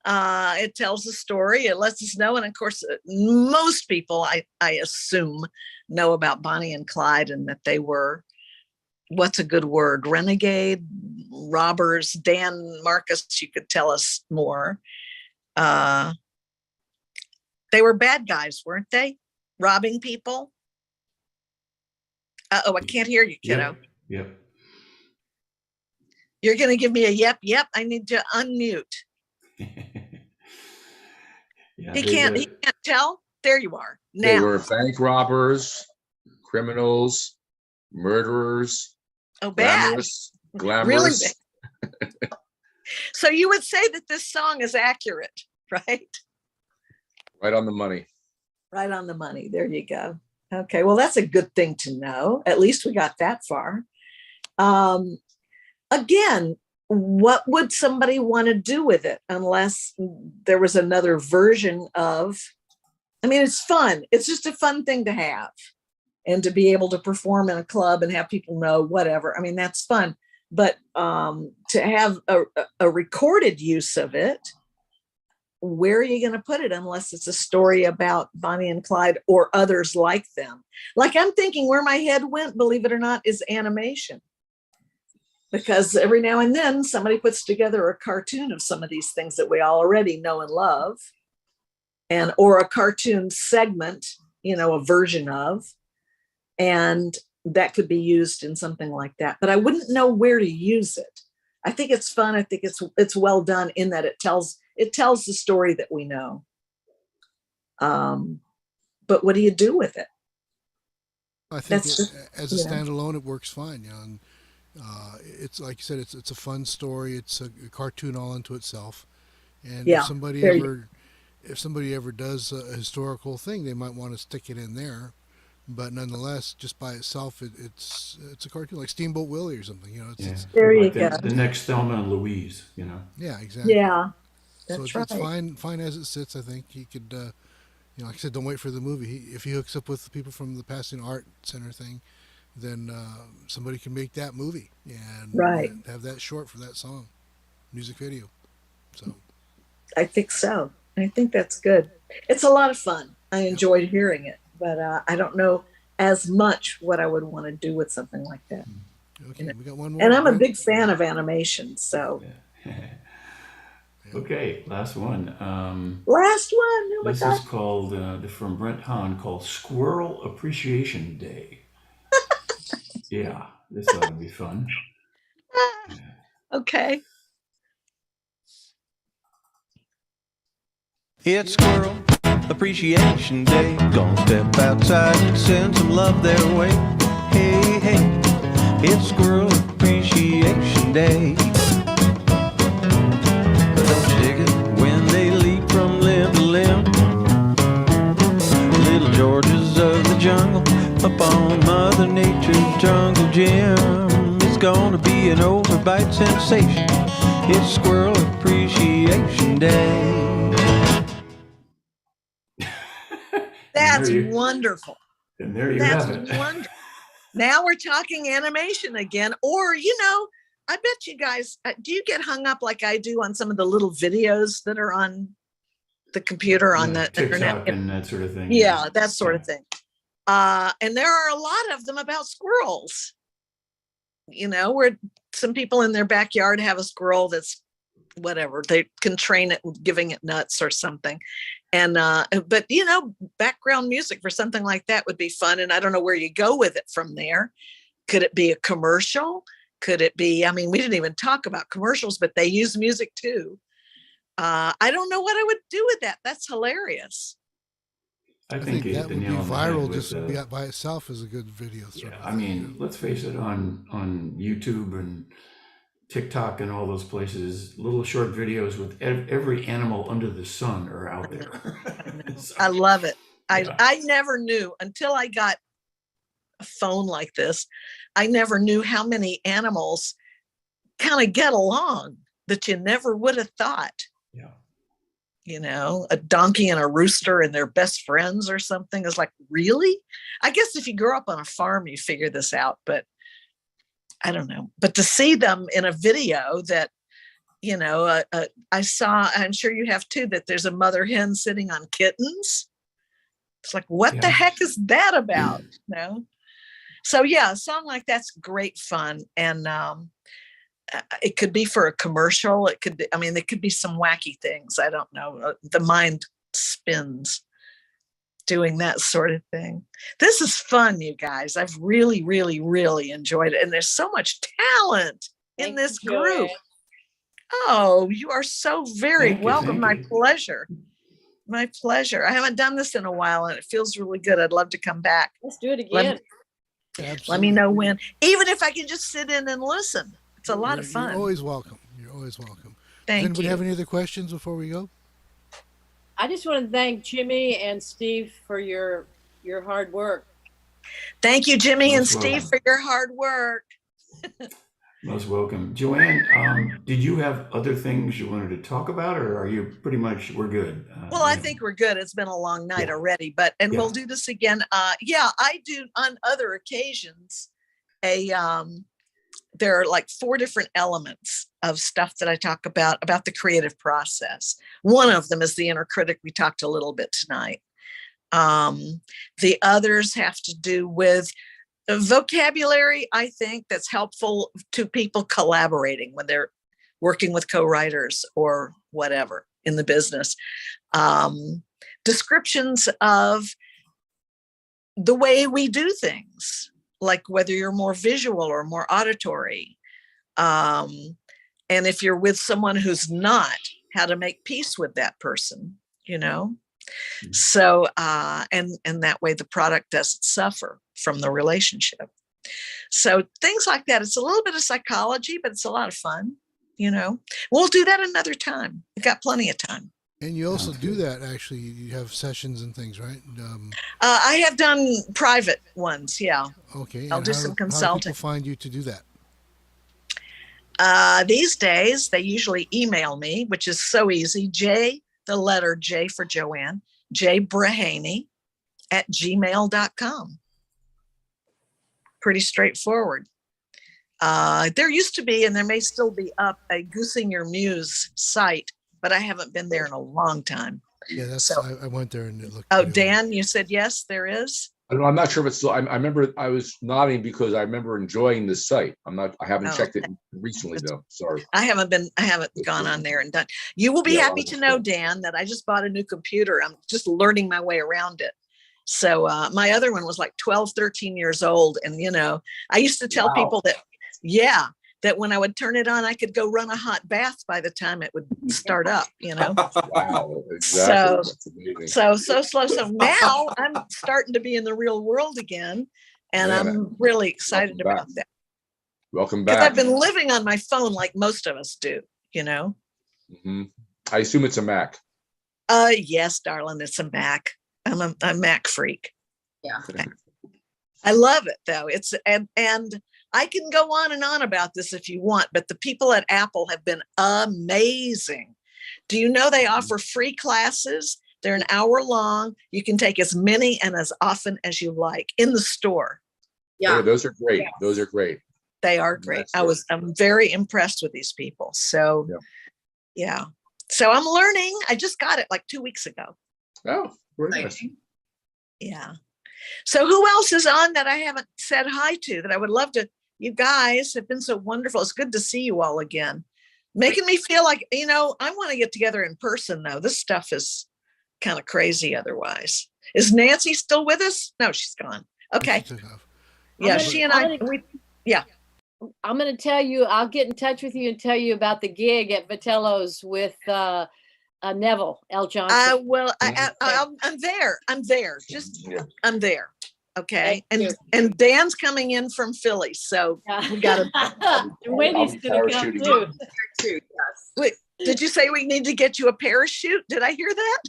Speaker 1: It tells a story. It lets us know, and of course, most people, I assume, know about Bonnie and Clyde, and that they were, what's a good word, renegade robbers. Dan Marcus, you could tell us more. They were bad guys, weren't they? Robbing people. Oh, I can't hear you, kiddo.
Speaker 4: Yep.
Speaker 1: You're going to give me a yep. I need to unmute.
Speaker 2: Yeah,
Speaker 1: He can't tell. There you are.
Speaker 2: They
Speaker 1: Now.
Speaker 2: were bank robbers, criminals, murderers.
Speaker 1: Oh, bad.
Speaker 2: Glamorous.
Speaker 1: Really bad. So you would say that this song is accurate, right?
Speaker 2: Right on the money.
Speaker 1: Right on the money. There you go. Okay, well, that's a good thing to know. At least we got that far. Again, what would somebody want to do with it unless there was another version of, I mean, it's fun. It's just a fun thing to have and to be able to perform in a club and have people know whatever. I mean, that's fun. But to have a recorded use of it, where are you going to put it unless it's a story about Bonnie and Clyde or others like them? Like, I'm thinking where my head went, believe it or not, is animation. Because every now and then somebody puts together a cartoon of some of these things that we already know and love, and or a cartoon segment, you know, a version of, and that could be used in something like that. But I wouldn't know where to use it. I think it's fun. I think it's well done in that it tells the story that we know. But what do you do with it?
Speaker 5: I think as a standalone, it works fine. You know, and it's like you said, it's a fun story. It's a cartoon all unto itself. And if somebody ever does a historical thing, they might want to stick it in there. But nonetheless, just by itself, it's a cartoon like Steamboat Willie or something. You know, it's
Speaker 1: there you
Speaker 4: like
Speaker 1: go.
Speaker 4: The next Thelma and Louise. You know.
Speaker 5: Yeah, exactly.
Speaker 1: Yeah,
Speaker 5: so it's fine as it sits. I think he could, you know, like I said, don't wait for the movie. If he hooks up with the people from the Pasadena Art Center thing, then somebody can make that movie and have that short for that song, music video. So
Speaker 1: I think so. I think that's good. It's a lot of fun. I enjoyed hearing it, but I don't know as much what I would want to do with something like that.
Speaker 5: Okay, we got one more.
Speaker 1: And I'm a big fan of animation, so.
Speaker 4: Okay, last one.
Speaker 1: Last one. Oh my
Speaker 4: this
Speaker 1: God.
Speaker 4: is called from Brent Hahn, called Squirrel Appreciation Day. Yeah, this ought to be fun.
Speaker 1: Okay.
Speaker 16: It's Squirrel Appreciation Day. Gonna step outside and send some love their way. Hey, hey, it's Squirrel Appreciation Day. Don't you dig it when they leap from limb to limb? Little Georges of the jungle up on Mother Nature's jungle gym. It's gonna be an overbite sensation. It's Squirrel Appreciation Day.
Speaker 1: That That's
Speaker 4: you,
Speaker 1: wonderful.
Speaker 4: and there you
Speaker 1: That's
Speaker 4: have it.
Speaker 1: wonderful. Now we're talking animation again. Or, I bet you guys, do you get hung up like I do on some of the little videos that are on the computer, on the internet?
Speaker 4: TikTok and that sort of thing.
Speaker 1: Yeah, that sort of thing. And there are a lot of them about squirrels. Where some people in their backyard have a squirrel that's whatever, they can train it with giving it nuts or something. And but background music for something like that would be fun. And I don't know where you go with it from there. Could it be a commercial? Could it be, we didn't even talk about commercials, but they use music too. I don't know what I would do with that. That's hilarious.
Speaker 4: I think
Speaker 5: that would be viral just by itself as a good video.
Speaker 4: Let's face it, on YouTube and TikTok and all those places, little short videos with every animal under the sun are out there.
Speaker 1: I love it. I never knew until I got a phone like this. I never knew how many animals kind of get along that you never would have thought. A donkey and a rooster and they're best friends or something. Is like, really? I guess if you grow up on a farm, you figure this out, but I don't know. But to see them in a video that, I saw, I'm sure you have too, that there's a mother hen sitting on kittens. It's like, what the heck is that about? So a song like that's great fun. And it could be for a commercial. It could be, there could be some wacky things. I don't know. The mind spins doing that sort of thing. This is fun, you guys. I've really, really, really enjoyed it. And there's so much talent in this group. Oh, you are so very welcome. My pleasure. My pleasure. I haven't done this in a while and it feels really good. I'd love to come back.
Speaker 7: Let's do it again.
Speaker 1: Let me know when. Even if I can just sit in and listen. It's a lot of fun.
Speaker 5: You're always welcome. You're always welcome.
Speaker 1: Thank you.
Speaker 5: Does anybody have any other questions before we go?
Speaker 7: I just want to thank Jimmy and Steve for your hard work.
Speaker 1: Thank you, Jimmy and Steve, for your hard work.
Speaker 4: Most welcome. JoAnn, did you have other things you wanted to talk about, or are you pretty much, we're good?
Speaker 1: Well, I think we're good. It's been a long night already, we'll do this again. I do on other occasions there are like 4 different elements of stuff that I talk about the creative process. One of them is the inner critic. We talked a little bit tonight. The others have to do with vocabulary, I think, that's helpful to people collaborating when they're working with co-writers or whatever in the business. Descriptions of the way we do things, like whether you're more visual or more auditory. And if you're with someone who's not, how to make peace with that person, So, and that way the product doesn't suffer from the relationship. So things like that. It's a little bit of psychology, but it's a lot of fun, We'll do that another time. We've got plenty of time.
Speaker 5: And you also do that, actually. You have sessions and things, right?
Speaker 1: I have done private ones, yeah.
Speaker 5: Okay.
Speaker 1: I'll do some consulting.
Speaker 5: How do people find you to do that?
Speaker 1: These days, they usually email me, which is so easy. The letter J for JoAnn, jbraheny @gmail.com. Pretty straightforward. There used to be, and there may still be up, a Goosing Your Muse site, but I haven't been there in a long time.
Speaker 5: Yeah, I went there and it looked.
Speaker 1: Oh, Dan, you said yes, there is.
Speaker 2: I'm not sure if it's still. I remember I was nodding because I remember enjoying the site. I haven't checked it recently though. Sorry. I haven't
Speaker 1: gone on there and done. You will be happy to know, Dan, that I just bought a new computer. I'm just learning my way around it. So my other one was like 12, 13 years old. And, I used to tell people that when I would turn it on, I could go run a hot bath by the time it would start up,
Speaker 2: Wow, exactly.
Speaker 1: So slow. So now I'm starting to be in the real world again. And I'm really excited about that.
Speaker 2: Welcome back.
Speaker 1: Because I've been living on my phone like most of us do,
Speaker 2: Mm-hmm. I assume it's a Mac.
Speaker 1: Yes, darling, it's a Mac. I'm a Mac freak.
Speaker 6: Yeah.
Speaker 1: I love it though. It's and I can go on and on about this if you want, but the people at Apple have been amazing. Do you know they offer free classes They're an hour long. You can take as many and as often as you like in the store.
Speaker 2: Yeah, those are great. Those are great.
Speaker 1: They are great. I'm very impressed with these people. So yeah. So I'm learning. I just got it like 2 weeks ago.
Speaker 2: Oh, very nice.
Speaker 1: Yeah. So who else is on that I haven't said hi to that I would love to? You guys have been so wonderful. It's good to see you all again. Making me feel like, I want to get together in person though. This stuff is kind of crazy otherwise. Is Nancy still with us? No, she's gone. Okay. Yeah, she and I,
Speaker 7: I'm going to tell you, I'll get in touch with you and tell you about the gig at Vitello's with Neville L. Johnson.
Speaker 1: Well, I'm there. I'm there. I'm there. Okay. And Dan's coming in from Philly. So we got to.
Speaker 7: Wendy's going to come too.
Speaker 1: Wait, did you say we need to get you a parachute? Did I hear that?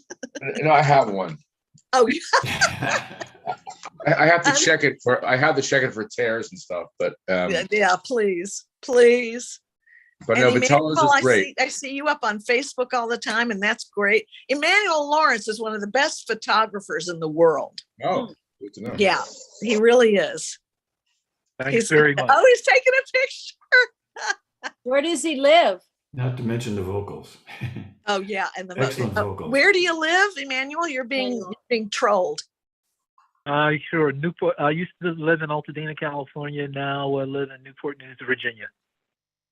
Speaker 2: No, I have one.
Speaker 1: Oh,
Speaker 2: I have to check it for. I have to check it for tears and stuff. But
Speaker 1: yeah, please.
Speaker 2: But no, Vitello's is great.
Speaker 1: I see you up on Facebook all the time, and that's great. Emmanuel Lawrence is one of the best photographers in the world.
Speaker 2: Oh, good to know.
Speaker 1: Yeah, he really is.
Speaker 19: Thanks very much.
Speaker 1: Oh, he's taking a picture.
Speaker 7: Where does he live?
Speaker 4: Not to mention the vocals.
Speaker 1: Oh yeah, and the
Speaker 4: Excellent vocals.
Speaker 1: Where do you live, Emmanuel? You're being trolled.
Speaker 19: Sure. Newport. I used to live in Altadena, California. Now I live in Newport News, Virginia.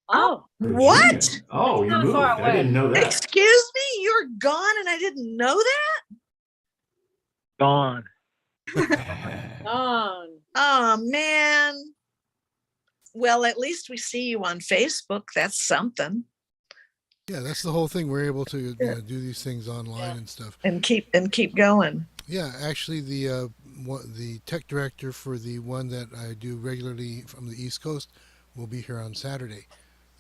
Speaker 7: Oh,
Speaker 1: what?
Speaker 4: Oh, you moved. I didn't know that.
Speaker 1: Excuse me, you're gone, and I didn't know that.
Speaker 19: Gone.
Speaker 7: Gone.
Speaker 1: Oh man. Well, at least we see you on Facebook. That's something.
Speaker 5: Yeah, that's the whole thing. We're able to do these things online and stuff,
Speaker 1: and keep going.
Speaker 5: Yeah, actually, the tech director for the one that I do regularly from the East Coast will be here on Saturday,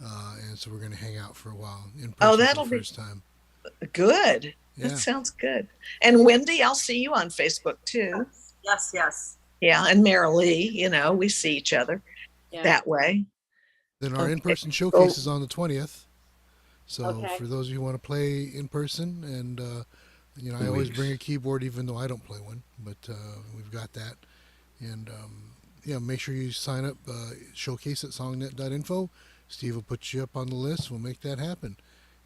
Speaker 5: and so we're going to hang out for a while in person.
Speaker 1: That'll
Speaker 5: for the first time.
Speaker 1: Good.
Speaker 5: Yeah.
Speaker 1: That sounds good. And Wendy, I'll see you on Facebook too.
Speaker 6: Yes.
Speaker 1: Yeah, and Marilee, we see each other that way.
Speaker 5: Then our in-person showcase is on the 20th. So for those of you who want to play in person, and I always bring a keyboard, even though I don't play one, but we've got that. And make sure you sign up, showcase at songnet.info. Steve will put you up on the list. We'll make that happen.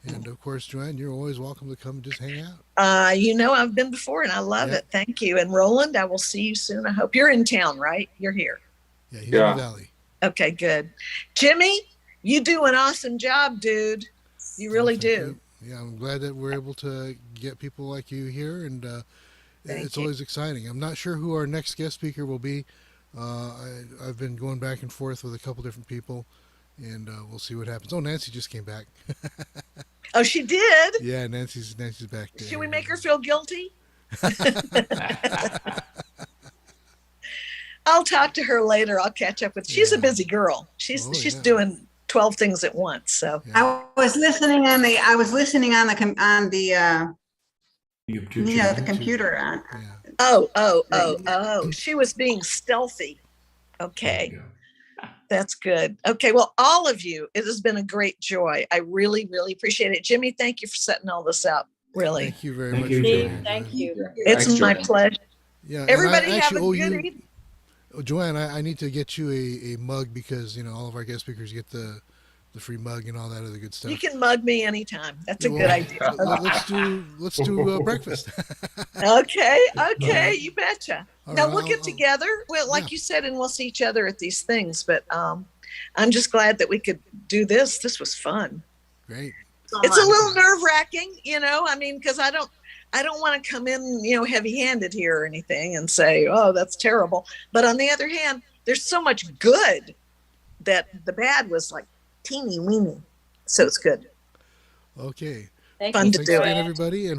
Speaker 5: And of course, JoAnn, you're always welcome to come just hang out.
Speaker 1: I've been before and I love it. Thank you. And Roland, I will see you soon. I hope you're in town, right? You're here.
Speaker 5: Yeah, he's in the Valley.
Speaker 1: Okay, good. Jimmy, you do an awesome job, dude. You really do.
Speaker 5: Yeah, I'm glad that we're able to get people like you here, and it's always exciting. I'm not sure who our next guest speaker will be. I've been going back and forth with a couple different people, and we'll see what happens. Oh, Nancy just came back.
Speaker 1: Oh, she did?
Speaker 5: Yeah, Nancy's back there.
Speaker 1: Should we make her feel guilty? I'll talk to her later. I'll catch up with her. She's a busy girl. She's doing 12 things at once. So
Speaker 20: I was listening on the the computer.
Speaker 1: Oh, she was being stealthy. Okay. That's good. Okay. Well, all of you, it has been a great joy. I really, really appreciate it. Jimmy, thank you for setting all this up. Really.
Speaker 5: Thank you very much.
Speaker 7: Thank you.
Speaker 1: It's my pleasure.
Speaker 5: Yeah.
Speaker 1: Everybody have a good evening.
Speaker 5: JoAnn, I need to get you a mug because all of our guest speakers get the free mug and all that other good stuff.
Speaker 1: You can mug me anytime. That's a good idea.
Speaker 5: Let's do breakfast.
Speaker 1: Okay, you betcha.
Speaker 5: All
Speaker 1: now
Speaker 5: right,
Speaker 1: we'll get together. Well, like you said, and we'll see each other at these things. But I'm just glad that we could do this. This was fun.
Speaker 5: Great.
Speaker 1: It's a little nerve-wracking, because I don't want to come in, heavy-handed here or anything and say, oh, that's terrible. But on the other hand, there's so much good that the bad was like teeny weeny. So it's good.
Speaker 5: Okay.
Speaker 1: Fun to do it,
Speaker 5: everybody. And